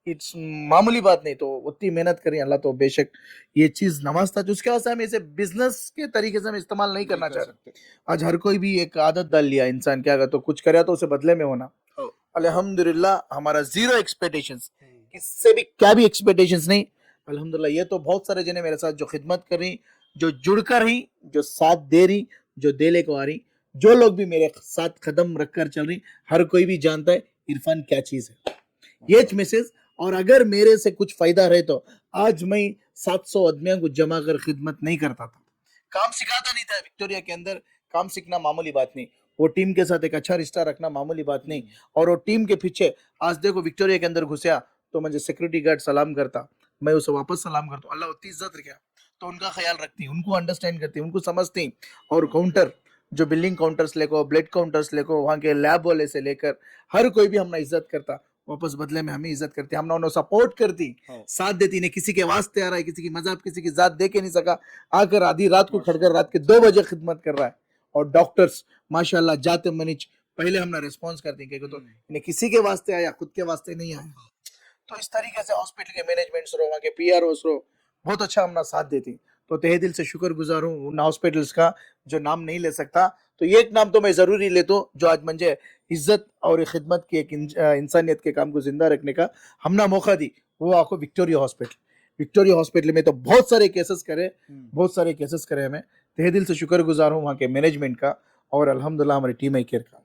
इट्स मामूली बात नहीं, तो उतनी मेहनत करी अल्लाह, तो बेशक ये चीज नमाज था, उसके वास्ते हम इसे बिजनेस के तरीके से हम इस्तेमाल नहीं करना चाह सकते। आज हर कोई भी एक आदत डाल लिया इंसान, क्या अगर तो कुछ करे तो उसे बदले में होना। अल्हम्दुलिल्लाह हमारा जीरो एक्सपेक्टेशंस, किससे भी क्या भी एक्सपेक्टेशंस नहीं। अल्हम्दुलिल्लाह ये तो बहुत सारे जने मेरे साथ जो खिदमत कर रही, जो जुड़कर रही, जो साथ दे रही, जो देले को आ रही, जो लोग भी मेरे साथ कदम रखकर चल रही, हर कोई भी जानता है इरफान क्या चीज है, ये मैसेज। और अगर मेरे से कुछ फायदा रहे तो आज मैं 700 आदमियों को जमा कर खिदमत नहीं करता था, काम सिखाता नहीं था। विक्टोरिया के अंदर काम सीखना मामूली बात नहीं, वो टीम के साथ एक अच्छा रिश्ता रखना मामूली बात नहीं। और वो टीम के पीछे आज देखो विक्टोरिया के अंदर घुसया तो मुझे सिक्योरिटी गार्ड सलाम करता, मैं उसे वापस सलाम करता हूँ, अल्लाह उतनी इज्जत रखा। तो उनका ख्याल रखती, उनको अंडरस्टैंड करती, उनको समझती। और काउंटर जो बिलिंग काउंटर्स लेको, ब्लड काउंटर्स लेको, वहाँ के लैब वाले से लेकर हर कोई भी हमने इज्जत करता, वापस बदले में हमें इज्जत करती, हमने उन्हें सपोर्ट करती, साथ देती। ने किसी के वास्ते आ रहा है, किसी की मजाक, किसी की जात दे के नहीं सका, आकर आधी रात को खड़कर रात के 2 बजे खिदमत कर रहा है। और डॉक्टर्स माशाल्लाह जाते मनीच पहले हमने रिस्पॉन्स करते हैं, तो इन्हें किसी के वास्ते आया, खुद के वास्ते नहीं आया। तो इस तरीके से हॉस्पिटल के मैनेजमेंट्स रो, वहाँ के पीआरओस रो बहुत अच्छा हमने साथ देती। तो तहे दिल से शुक्रगुजार हूँ उन हॉस्पिटल्स का, जो नाम नहीं ले सकता, तो ये एक नाम तो मैं जरूरी लेता हूँ, जो आज मुझे इज्जत और खिदमत की एक इंसानियत के काम को जिंदा रखने का हमने मौका दी, वो आपको विक्टोरिया हॉस्पिटल। विक्टोरिया हॉस्पिटल में तो बहुत सारे केसेस करे हमें, तहे दिल से शुक्रगुजार हूँ वहाँ के मैनेजमेंट का, और अल्हम्दुलिल्लाह हमारी टीम केयर का।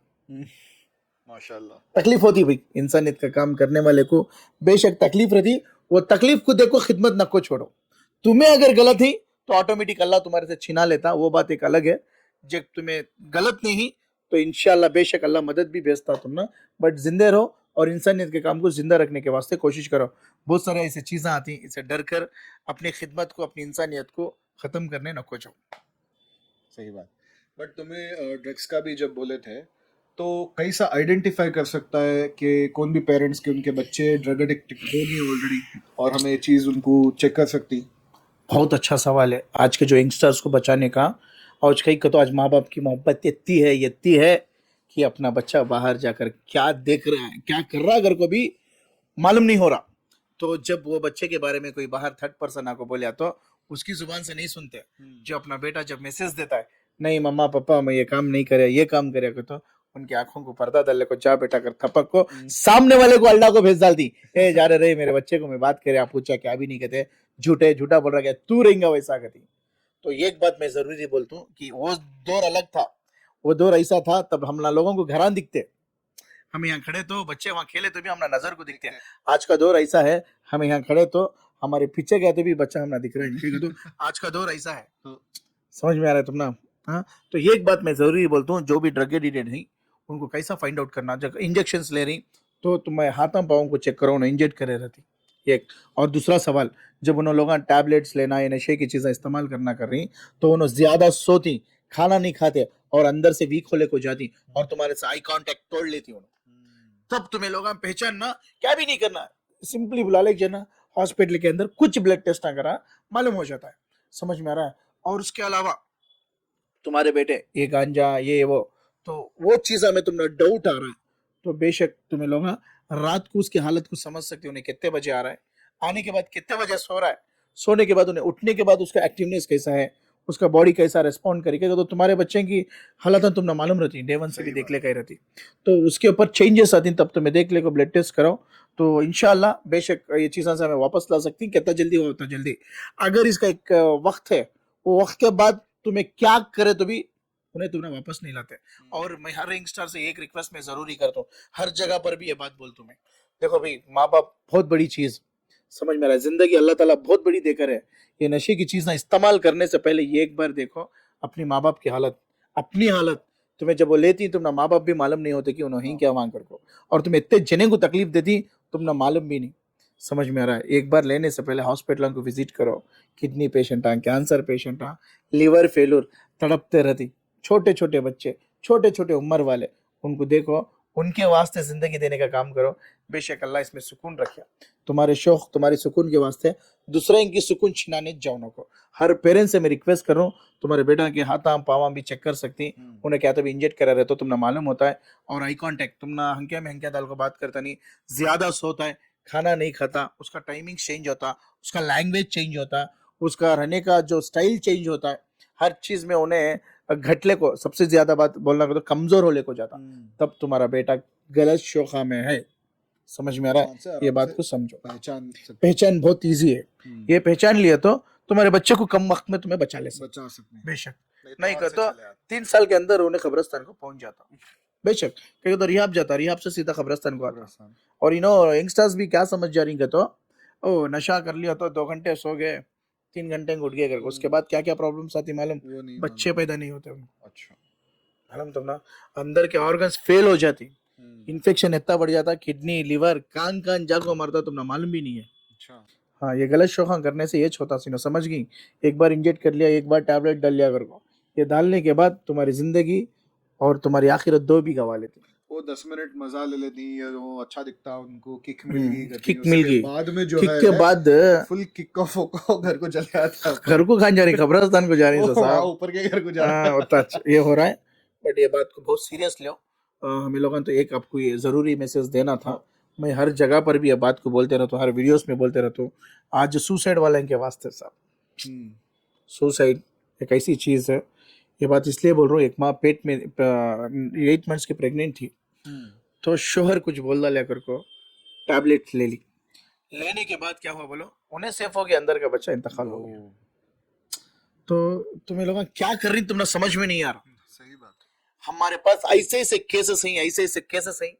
माशाल्लाह तकलीफ होती भाई इंसानियत का काम करने वाले को, बेशक तकलीफ रहती, वो तकलीफ को देखो, खिदमत न को छोड़ो। तुम्हें अगर गलत ही तो ऑटोमेटिक अल्लाह तुम्हारे से छिना लेता, वो बात एक अलग है। जब तुम्हें गलत नहीं तो इंशाल्लाह बेशक अल्लाह मदद भी भेजता तुम ना, बट जिंदे रहो और इंसानियत के काम को जिंदा रखने के वास्ते कोशिश करो। बहुत सारे ऐसी चीजें आती, इसे डर कर अपनी खिदमत को, अपनी इंसानियत को खत्म करने न को जाओ। सही बात। बट तुम्हें ड्रग्स का भी जब बोले थे, तो कैसा आइडेंटिफाई कर सकता है कि कौन भी पेरेंट्स के उनके बच्चे ड्रग एडिक्ट हो गए ऑलरेडी, और हमें ये चीज़ उनको चेक कर सकती? बहुत अच्छा सवाल है आज के जो यंगस्टर्स को बचाने का। और कहीं का तो आज माँ बाप की मोहब्बत इतनी है कि अपना बच्चा बाहर जाकर क्या देख रहा है, क्या कर रहा है, अगर को भी मालूम नहीं हो रहा। तो जब वो बच्चे के बारे में कोई बाहर थर्ड पर्सन आको बोले तो उसकी जुबान से नहीं सुनते। जो अपना बेटा जब मैसेज देता है, नहीं मम्मा पापा मैं ये काम नहीं करे, ये काम करे, तो उनकी आंखों को पर्दा डालने को, जा बेटा कर थपक को सामने वाले को अल्लाह को भेज डालती, ए जा रहे मेरे बच्चे को मैं बात करे, आप पूछा क्या भी नहीं कहते, झूठा बोल रहा, क्या तू रहेगा वैसा कहती। तो एक बात मैं जरूरी बोलता हूँ कि वो दौर अलग था, वो दौर ऐसा था तब हम लोगों को घरान दिखते, हम यहाँ खड़े तो बच्चे वहां खेले तो भी हमारा नजर को दिखते हैं। आज का दौर ऐसा है, हम यहाँ खड़े तो हमारे पीछे गए तो भी बच्चा हमारा दिख रहा है, ठीक है? तो आज का दौर ऐसा है, समझ में आ रहा है तुम ना? हाँ, तो ये एक बात मैं जरूरी बोलता हूँ, जो भी ड्रग एडिक्टेड है उनको कैसा फाइंड आउट करना, जब इंजेक्शन ले रही तो तुम्हें हाथों पाँव को चेक करो ना, इंजेक्ट करे रहती एक। और दूसरा सवाल, जब उन लोगों टैबलेट्स लेना या नशे की चीजें इस्तेमाल करना कर रही तो उन्होंने ज्यादा सोती, खाना नहीं खाते और अंदर से वीक होले को जाती और तुम्हारे से आई कांटेक्ट तोड़ लेती उन्होंने, तब तुम्हें लोग पहचानना, क्या भी नहीं करना, सिंपली बुला ले जाना हॉस्पिटल के अंदर, कुछ ब्लड टेस्ट ना करा मालूम हो जाता है, समझ में आ रहा है? और उसके अलावा तुम्हारे बेटे ये गांजा ये वो चीज में तुम्हें डाउट आ रहा है तो बेशक तुम्हें लोग रात को उसकी हालत को समझ सकते हो, उन्हें कितने बजे आ रहा है, आने के बाद कितने बजे सो रहा है, सोने के बाद उन्हें उठने के बाद उसका एक्टिवनेस कैसा है, उसका बॉडी कैसा रेस्पॉन्ड करेगा, तो तुम्हारे बच्चे की हालत तुमने मालूम रहती, डे वन से भी देख ले कही रहती, तो उसके ऊपर चेंजेस आती तब तुम्हें देख ले को ब्लड टेस्ट कराओ, तो इंशाल्लाह बेशक ये चीज़ें से हमें वापस ला सकती, कितना जल्दी हो उतना जल्दी। अगर इसका एक वक्त है, वो वक्त के बाद तुम्हें क्या करे तो भी उन्हें तुमने वापस नहीं लाते। और मैं हर यंगस्टर से एक रिक्वेस्ट मैं जरूरी करता हूँ, हर जगह पर भी ये बात बोलता हूँ मैं, देखो भाई माँ बाप बहुत बड़ी चीज, समझ में आ रहा है, जिंदगी अल्लाह ताला बहुत बड़ी देकर है, ये नशे की चीज ना इस्तेमाल करने से पहले ये एक बार देखो अपनी माँ बाप की हालत, अपनी हालत, तुम्हें जब वो लेती तुम ना माँ बाप भी मालूम नहीं होते कि उन्होंने क्या मांग कर को, और तुम्हें इतने जने को तकलीफ देती तुम ना मालूम भी नहीं, समझ में आ रहा है? एक बार लेने से पहले हॉस्पिटल को विजिट करो, किडनी पेशेंट आ, कैंसर पेशेंट आ, लीवर फेलूर तड़पते रहती, छोटे छोटे बच्चे, छोटे छोटे उम्र वाले, उनको देखो, उनके वास्ते जिंदगी देने का काम करो, बेशक अल्लाह इसमें सुकून रखे, तुम्हारे शौक तुम्हारे सुकून के वास्ते दूसरे की सुकून छिनाने जाओ ना को। हर पेरेंट्स से मैं रिक्वेस्ट कर रहा हूँ, तुम्हारे बेटा के हाथा पावा भी चेक कर सकती, उन्हें क्या तो भी इंजेक्ट करा रहे तो तुमने मालूम होता है, और आई कांटेक्ट तुमने हंकिया में हंकिया दाल को बात करता नहीं, ज्यादा सोता है, खाना नहीं खाता, उसका टाइमिंग चेंज होता, उसका लैंग्वेज चेंज होता, उसका रहने का जो स्टाइल चेंज होता है, हर चीज में उन्हें घटले को, सबसे ज्यादा बात बोलना को तो कमजोर होले को जाता, तब तुम्हारा बेटा गलत शोखा में है, समझ में आ रहा है? ये बात को समझो, पहचान बहुत इजी है, ये पहचान लिया तो तुम्हारे बच्चे को कम वक्त में तुम्हें बचा सकते, बेशक नहीं कर तो 3 साल के अंदर उन्हें कब्रिस्तान को पहुंच जाता, बेशक कहीं तो रिहाब जाता, रिहाब से सीधा कब्रिस्तान को आता। और यंगस्टर्स भी क्या समझ जा रही है, तो ओ नशा कर लिया तो 2 घंटे सो गए, 3 घंटे उठ गए करके, उसके बाद क्या क्या प्रॉब्लम्स आती मालूम, बच्चे पैदा नहीं होते उनको, अच्छा मालूम तुम ना, अंदर के ऑर्गन्स फेल हो जाती, इन्फेक्शन इतना बढ़ जाता, किडनी लीवर कान कान जाको मरता, तुमने मालूम भी नहीं है। अच्छा हाँ, ये गलत शोखा करने से ये छोटा सीनो, समझ गई? एक बार इंजेक्ट कर लिया, एक बार टैबलेट डाल लिया करको, ये डालने के बाद तुम्हारी जिंदगी और तुम्हारी आखिरत दो भी गवा लेती, वो 10 मिनट मजा ले लेती है, वो अच्छा दिखता उनको, किक मिल गई, किक मिल गई, बाद में जो किक है के बाद फुल किक ऑफ होकर घर को चले आता, घर को खान जा रही, कब्रिस्तान को जा रही है साहब, ऊपर के घर को जा रहा है, ये हो रहा है। बट ये बात को बहुत सीरियस लो, हमें लोगों ने तो एक आपको ये जरूरी मैसेज देना था, मैं हर जगह पर भी ये बात को बोलते रहता हूँ, हर वीडियोस में बोलते रहता हूँ, आज सुसाइड वाले के वास्ते साहब, सुसाइड एक ऐसी चीज है, ये बात इसलिए बोल रहा हूँ, एक माँ पेट में 8 मंथ्स की प्रेग्नेंट थी, तो शोहर कुछ बोल डाला कर को, टैबलेट ले ली, लेने के बाद क्या हुआ बोलो, उन्हें सेफ हो गया, अंदर का बच्चा इंतकाल हो गया, तो तुम्हें लोग क्या कर रही तुमने समझ में नहीं आ रहा। सही बात, हमारे पास ऐसे ऐसे केसेस हैं, ऐसे ऐसे केसेस हैं,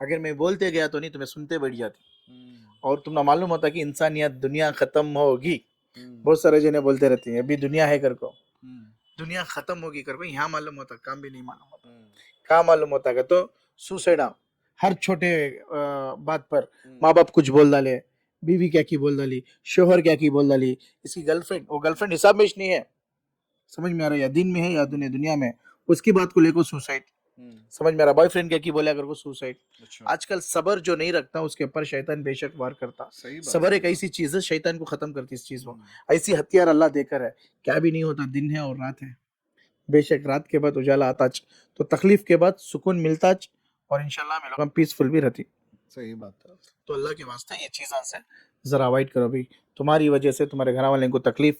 अगर मैं बोलते गया तो नहीं तुम्हें सुनते बैठ जाती, और तुम्हें मालूम होता कि इंसानियत दुनिया खत्म होगी, बहुत सारे जने बोलते रहते हैं अभी दुनिया है कर को, दुनिया खत्म होगी कर को, यहाँ मालूम होता, काम भी नहीं मालूम होता, क्या मालूम होता है तो सुसाइड हर छोटे बात पर माँ बाप कुछ बोल डाले, बीवी क्या की बोल डाली, शोहर क्या की बोल डाली, इसकी गर्लफ्रेंड, वो गर्लफ्रेंड हिसाब में नहीं है, समझ में आ रहा है, या दिन में है या दुनिया में, उसकी बात को लेकर सुसाइड, समझ में आ रहा, बॉयफ्रेंड क्या की बोला कर को सुसाइड। आजकल सबर जो नहीं रखता उसके ऊपर शैतान बेशक वार करता, सबर एक ऐसी चीज है शैतान को खत्म करती, इस चीज को ऐसी हथियार अल्लाह देकर है, क्या भी नहीं होता, दिन है और रात है, बेशक रात के बाद उजाला आता तो तकलीफ के बाद सुकून मिलता, और इंशाल्लाह में लोग पीसफुल भी रहती। सही बात है, तो अल्लाह के वास्ते ये चीज़ों से जरा अवॉइड करो भाई, तुम्हारी वजह से तुम्हारे घर वाले को तकलीफ,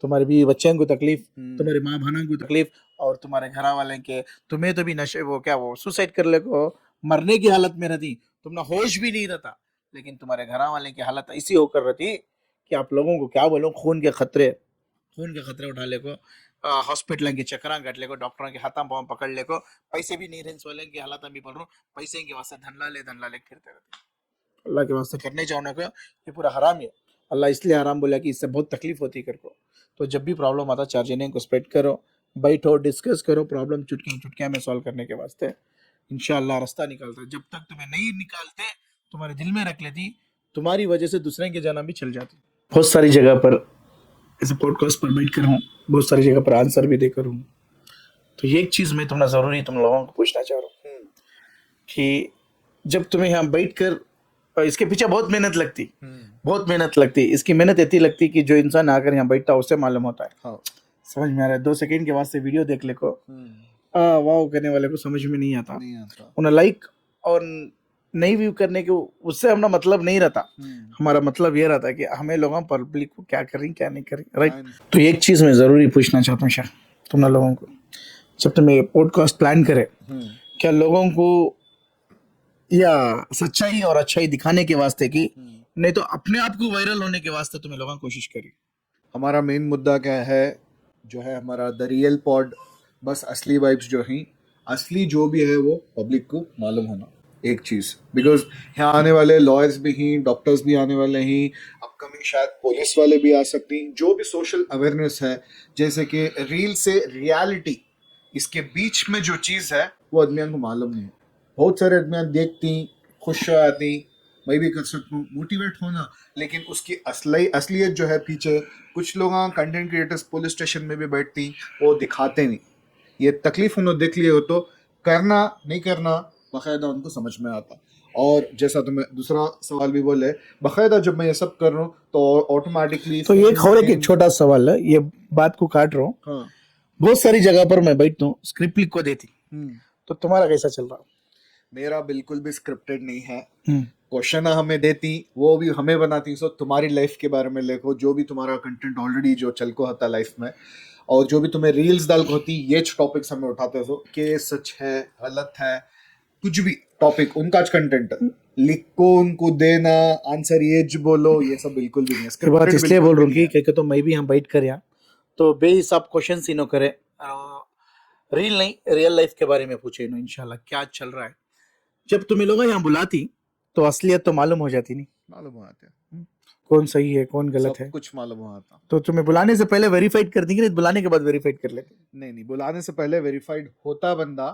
तुम्हारे बीवी बच्चों को तकलीफ, तुम्हारे माँ बहनों को तकलीफ, और तुम्हारे घर वाले के तुम्हें तो भी नशे वो क्या वो सुसाइड कर ले को मरने की हालत में रहती, तुमने होश भी नहीं रहता, लेकिन तुम्हारे घर वाले की हालत ऐसी होकर रहती कि आप लोगों को क्या बोलो, खून के खतरे, खून का खतरा उठा ले को, हॉस्पिटल के चक्कर काट ले को, डॉक्टर के हाथा पाँव पकड़ ले को, पैसे भी नहीं रेंस वाले की हालत भी पढ़ रहा हूँ, पैसे के वास्ते धन ला ले फिरते रहते। अल्लाह के वास्ते करने जाओ ना को, ये पूरा हराम है। अल्लाह इसलिए हराम बोला कि इससे बहुत तकलीफ होती है कर को। तो जब भी प्रॉब्लम आता, चार्जर को स्प्रेड करो, बैठो, डिस्कस करो, प्रॉब्लम चुटकियां में सॉल्व करने के वास्ते इंशाल्लाह रास्ता निकालता है। जब तक तुम्हें नहीं निकालते, तुम्हारे दिल में रख लेती, तुम्हारी वजह से दूसरे की जान भी चल जाती। बहुत सारी जगह पर ऐसे पॉडकास्ट पर बैठ कर हूँ, बहुत सारी जगह पर आंसर भी देकर हूँ। तो ये एक चीज़ मैं तुमने ज़रूरी तुम लोगों को पूछना चाह रहा हूँ कि जब तुम्हें यहाँ बैठ कर, इसके पीछे बहुत मेहनत लगती, बहुत मेहनत लगती। इसकी मेहनत इतनी लगती कि जो इंसान आकर यहाँ बैठता है उससे मालूम होता है। हाँ। समझ में आ रहा है? 2 सेकंड के वास्ते वीडियो देख ले को, वाह करने वाले को समझ में नहीं आता। उन्हें लाइक और नहीं व्यू करने के उससे हमारा मतलब नहीं रहता। हमारा मतलब ये रहता है कि हमें लोगों पब्लिक को क्या कर रही क्या नहीं कर रही, राइट। तो एक चीज़ मैं ज़रूरी पूछना चाहता हूँ शाह तुम लोगों को, जब तुम ये पॉडकास्ट प्लान करे, क्या लोगों को या सच्चाई और अच्छाई दिखाने के वास्ते की, नहीं तो अपने आप को वायरल होने के वास्ते तुम्हें लोगों कोशिश करी? हमारा मेन मुद्दा क्या है, जो है हमारा द रियल पॉड, बस असली वाइब्स जो हैं, असली जो भी है वो पब्लिक को मालूम होना एक चीज़। बिकॉज यहाँ आने वाले लॉयर्स भी हैं, डॉक्टर्स भी आने वाले हैं, अपकमिंग शायद पुलिस वाले भी आ सकती हैं। जो भी सोशल अवेयरनेस है, जैसे कि रील से रियलिटी, इसके बीच में जो चीज़ है वो आदमियों को मालूम नहीं है। बहुत सारे आदमियाँ देखती, खुश हो आती, मैं भी कर सकता हूँ, मोटिवेट होना, लेकिन उसकी असलियत जो है पीछे, कुछ लोग कंटेंट क्रिएटर्स पुलिस स्टेशन में भी बैठती, वो दिखाते नहीं। ये तकलीफ उन्होंने देख लिए हो तो करना नहीं करना बाकायदा उनको समझ में आता। और जैसा तुम्हें दूसरा सवाल भी बोले, बाकायदा जब मैं ये सब कर रहा हूँ तो ऑटोमेटिकली, तो ये खबर एक छोटा सवाल है, ये बात को काट रहा हूँ। हाँ, बहुत सारी जगह पर मैं बैठता हूँ, स्क्रिप्ट लिख को देती, तो तुम्हारा कैसा चल रहा? मेरा बिल्कुल भी स्क्रिप्टेड नहीं है। क्वेश्चन हमें देती, वो भी हमें बनाती, सो तुम्हारी लाइफ के बारे में लिखो, जो भी तुम्हारा कंटेंट ऑलरेडी जो चल को होता लाइफ में, और जो भी तुम्हें रील्स डाल को होती, ये टॉपिक्स हमें उठाते हो कि सच है गलत है, कुछ भी टॉपिक उनका कंटेंट लिखो, उनको देना आंसर ये जो बोलो, ये सब बिल्कुल भी नहीं है। बात इसलिए बोल रहा हूँ कि तो मैं भी यहाँ बैठ कर यहाँ तो बेहिसाब क्वेश्चन इनो करे, रील नहीं रियल लाइफ के बारे में पूछे इनो, इंशाल्लाह क्या चल रहा है। जब तुम्हें लोग यहाँ बुलाती तो असलियत तो मालूम हो जाती, नहीं मालूम हो आते, कौन सही है कौन गलत है, कुछ मालूम हो आता। तो तुम्हें बुलाने से पहले वेरीफाइड कर दी, नहीं बुलाने के बाद वेरीफाइड कर लेते? नहीं, बुलाने से पहले वेरीफाइड होता बंदा।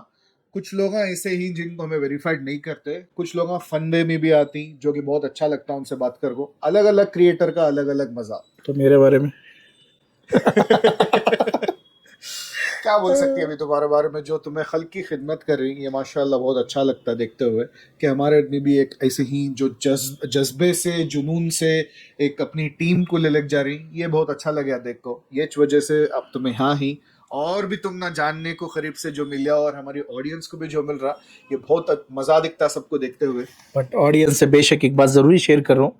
कुछ लोग ऐसे ही जिनको हमें वेरीफाइड नहीं करते, कुछ लोग फन वे में भी आती, जो कि बहुत अच्छा लगता है उनसे बात कर को। अलग अलग क्रिएटर का अलग अलग मजा। तो मेरे बारे में क्या बोल सकती है अभी तुम्हारे बारे में, जो तुम्हें खल्क की खिदमत कर रही, ये माशाल्लाह बहुत अच्छा लगता है देखते हुए कि हमारे आदमी भी एक ऐसे ही जो जज्बे से, जुनून से एक अपनी टीम को ले लग जा रही, ये बहुत अच्छा लगा देख को। ये वजह से अब तुम्हें यहाँ ही और भी तुम ना जानने को करीब से जो मिला, और हमारी ऑडियंस को भी जो मिल रहा, ये बहुत मजा दिखता सबको देखते हुए। बट ऑडियंस से बेशक एक बात जरूरी शेयर कर रहा हूँ,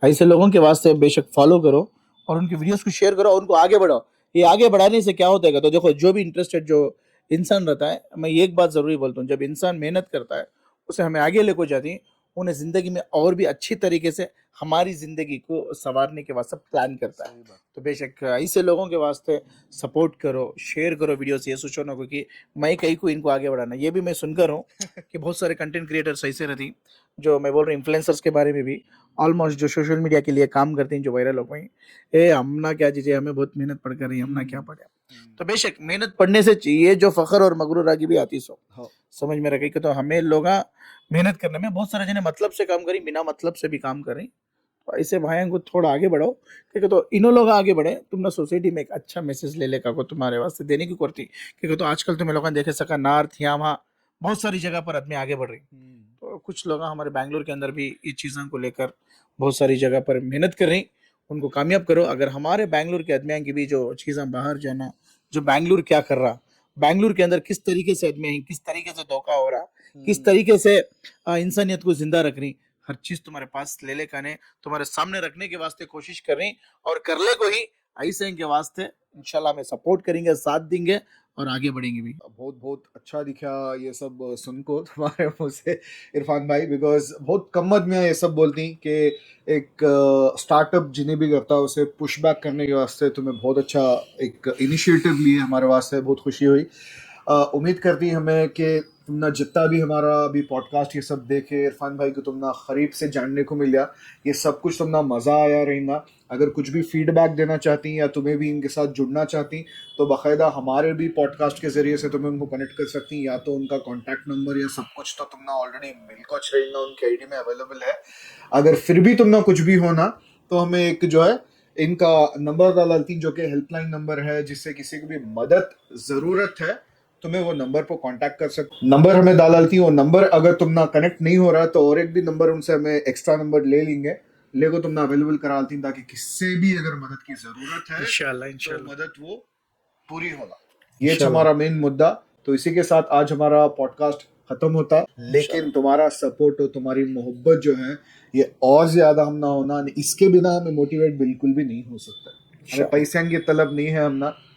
ऐसे लोगों के वास्ते बेशक फॉलो करो और उनकी वीडियोस को शेयर करो और उनको आगे बढ़ाओ। ये आगे बढ़ाने से क्या होता है, तो देखो जो भी इंटरेस्टेड जो इंसान रहता है, मैं एक बात जरूरी बोलता हूँ, जब इंसान मेहनत करता है उसे हमें आगे लेकर जाती है, उन्हें जिंदगी में और भी अच्छी तरीके से हमारी जिंदगी को संवारने के वास्ते प्लान करता है। तो बेशक ऐसे लोगों के वास्ते सपोर्ट करो, शेयर करो वीडियोस, ये सोचो ना कि मैं कहीं को इनको आगे बढ़ाना। ये भी मैं सुनकर हूँ कि बहुत सारे कंटेंट क्रिएटर्स ऐसे रहती, जो मैं बोल रहा हूँ इन्फ्लुएंसर्स के बारे में भी, ऑलमोस्ट जो सोशल मीडिया के लिए काम करते हैं, जो वायरल हो गए, ए हमना क्या चीज़ें, हमें बहुत मेहनत पड़ कर रही, हमना क्या पढ़े। तो बेशक मेहनत पढ़ने से ये जो फखर और मगरूर आगे भी आती सो समझ में रखे कि तो हमें लोग मेहनत करने में, बहुत सारे जने मतलब से काम करें, बिना मतलब से भी काम करें। तो ऐसे भाइयों को थोड़ा आगे बढ़ाओ, क्योंकि तो इन्हों लोग आगे बढ़े, तुम ना सोसाइटी में एक अच्छा मैसेज ले लेगा को तुम्हारे वास्ते देने की करती, क्योंकि तो आजकल तुम्हें लोगों ने देखे सका नॉर्थ यहाँ वहाँ बहुत सारी जगह पर आदमी आगे बढ़ रही। तो कुछ लोग हमारे बैंगलोर के अंदर भी इस चीज़ों को लेकर बहुत सारी जगह पर मेहनत कर रही, उनको कामयाब करो। अगर हमारे बैंगलोर के आदमियों की भी जो चीज़ें बाहर जाना, जो बैंगलोर क्या कर रहा, बैंगलोर के अंदर किस तरीके से आदमी है, किस तरीके से धोखा हो रहा, किस तरीके से इंसानियत को जिंदा रख रही, हर चीज तुम्हारे पास ले ले काने तुम्हारे सामने रखने के वास्ते कोशिश कर रही, और कर ले को ही ऐसे इनके वास्ते इंशाल्लाह हमें सपोर्ट करेंगे, साथ देंगे और आगे बढ़ेंगे भी। बहुत बहुत अच्छा दिखा ये सब सुन को तुम्हारे मुंह से इरफान भाई, बिकॉज बहुत कम आदमियां ये सब बोलती कि एक स्टार्टअप जिन्हें भी करता है उसे पुश बैक करने के वास्ते तुम्हें बहुत अच्छा एक इनिशिएटिव लिए, हमारे वास्ते बहुत खुशी हुई। उम्मीद करती हमें कि तुमने जितना भी हमारा अभी पॉडकास्ट ये सब देखे, इरफान भाई को तुमने करीब से जानने को मिला, ये सब कुछ तुमने मज़ा आया रहेगा। अगर कुछ भी फीडबैक देना चाहती या तुम्हें भी इनके साथ जुड़ना चाहती तो बाकायदा हमारे भी पॉडकास्ट के जरिए से तुम्हें उनको कनेक्ट कर सकती, या तो उनका कॉन्टैक्ट नंबर या सब कुछ तो तुमने ऑलरेडी मिलकर रहेगा, उनके आईडी में अवेलेबल है। अगर फिर भी तुमने कुछ भी होना तो हमें एक जो है इनका नंबर डालती जो कि हेल्पलाइन नंबर है, जिससे किसी को भी मदद ज़रूरत है तुम्हें वो नंबर पर कांटेक्ट कर सकते। नंबर हमें डालती वो नंबर अगर तुम ना कनेक्ट नहीं हो रहा तो और एक भी नंबर उनसे हमें एक्स्ट्रा नंबर ले लेंगे, लेको तुम ना अवेलेबल करा लेती ताकि किससे भी अगर मदद की जरूरत है इंशाल्लाह तो इंशाल्लाह मदद वो पूरी होगा। ये हमारा मेन मुद्दा। तो इसी के साथ आज हमारा पॉडकास्ट खत्म होता, लेकिन तुम्हारा सपोर्ट और तुम्हारी मोहब्बत जो है ये और ज्यादा हम ना होना, इसके बिना हमें मोटिवेट बिल्कुल भी नहीं हो सकता। हमें पैसे की तलब नहीं है,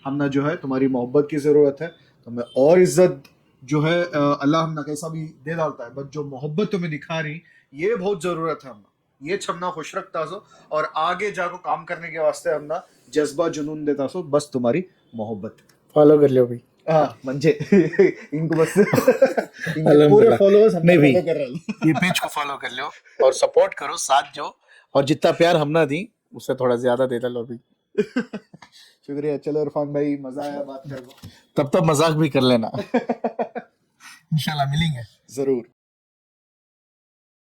हमना जो है तुम्हारी मोहब्बत की जरूरत है। तुम्हें और इज्जत जो है अल्लाह हमना कैसा भी दे डालता है, बट जो मोहब्बत तुम्हें दिखा रही ये बहुत जरूरत है हमना। ये छमना खुश रखता सो और आगे जाको काम करने के वास्ते हमना जज्बा जुनून देता सो, बस तुम्हारी मोहब्बत। फॉलो कर लियो भाई। हाँ मंजे इनको बस इनके पूरे फॉलोअर्स हम नहीं फॉलो कर रहे हैं। ये पेज को फॉलो कर लो और सपोर्ट करो, साथ जो, और जितना प्यार हमना दी उससे थोड़ा ज्यादा दे लो अभी। शुक्रिया। चलो इरफान भाई मजा आया बात करके। तब मजाक भी कर लेना। इंशाल्लाह मिलेंगे जरूर।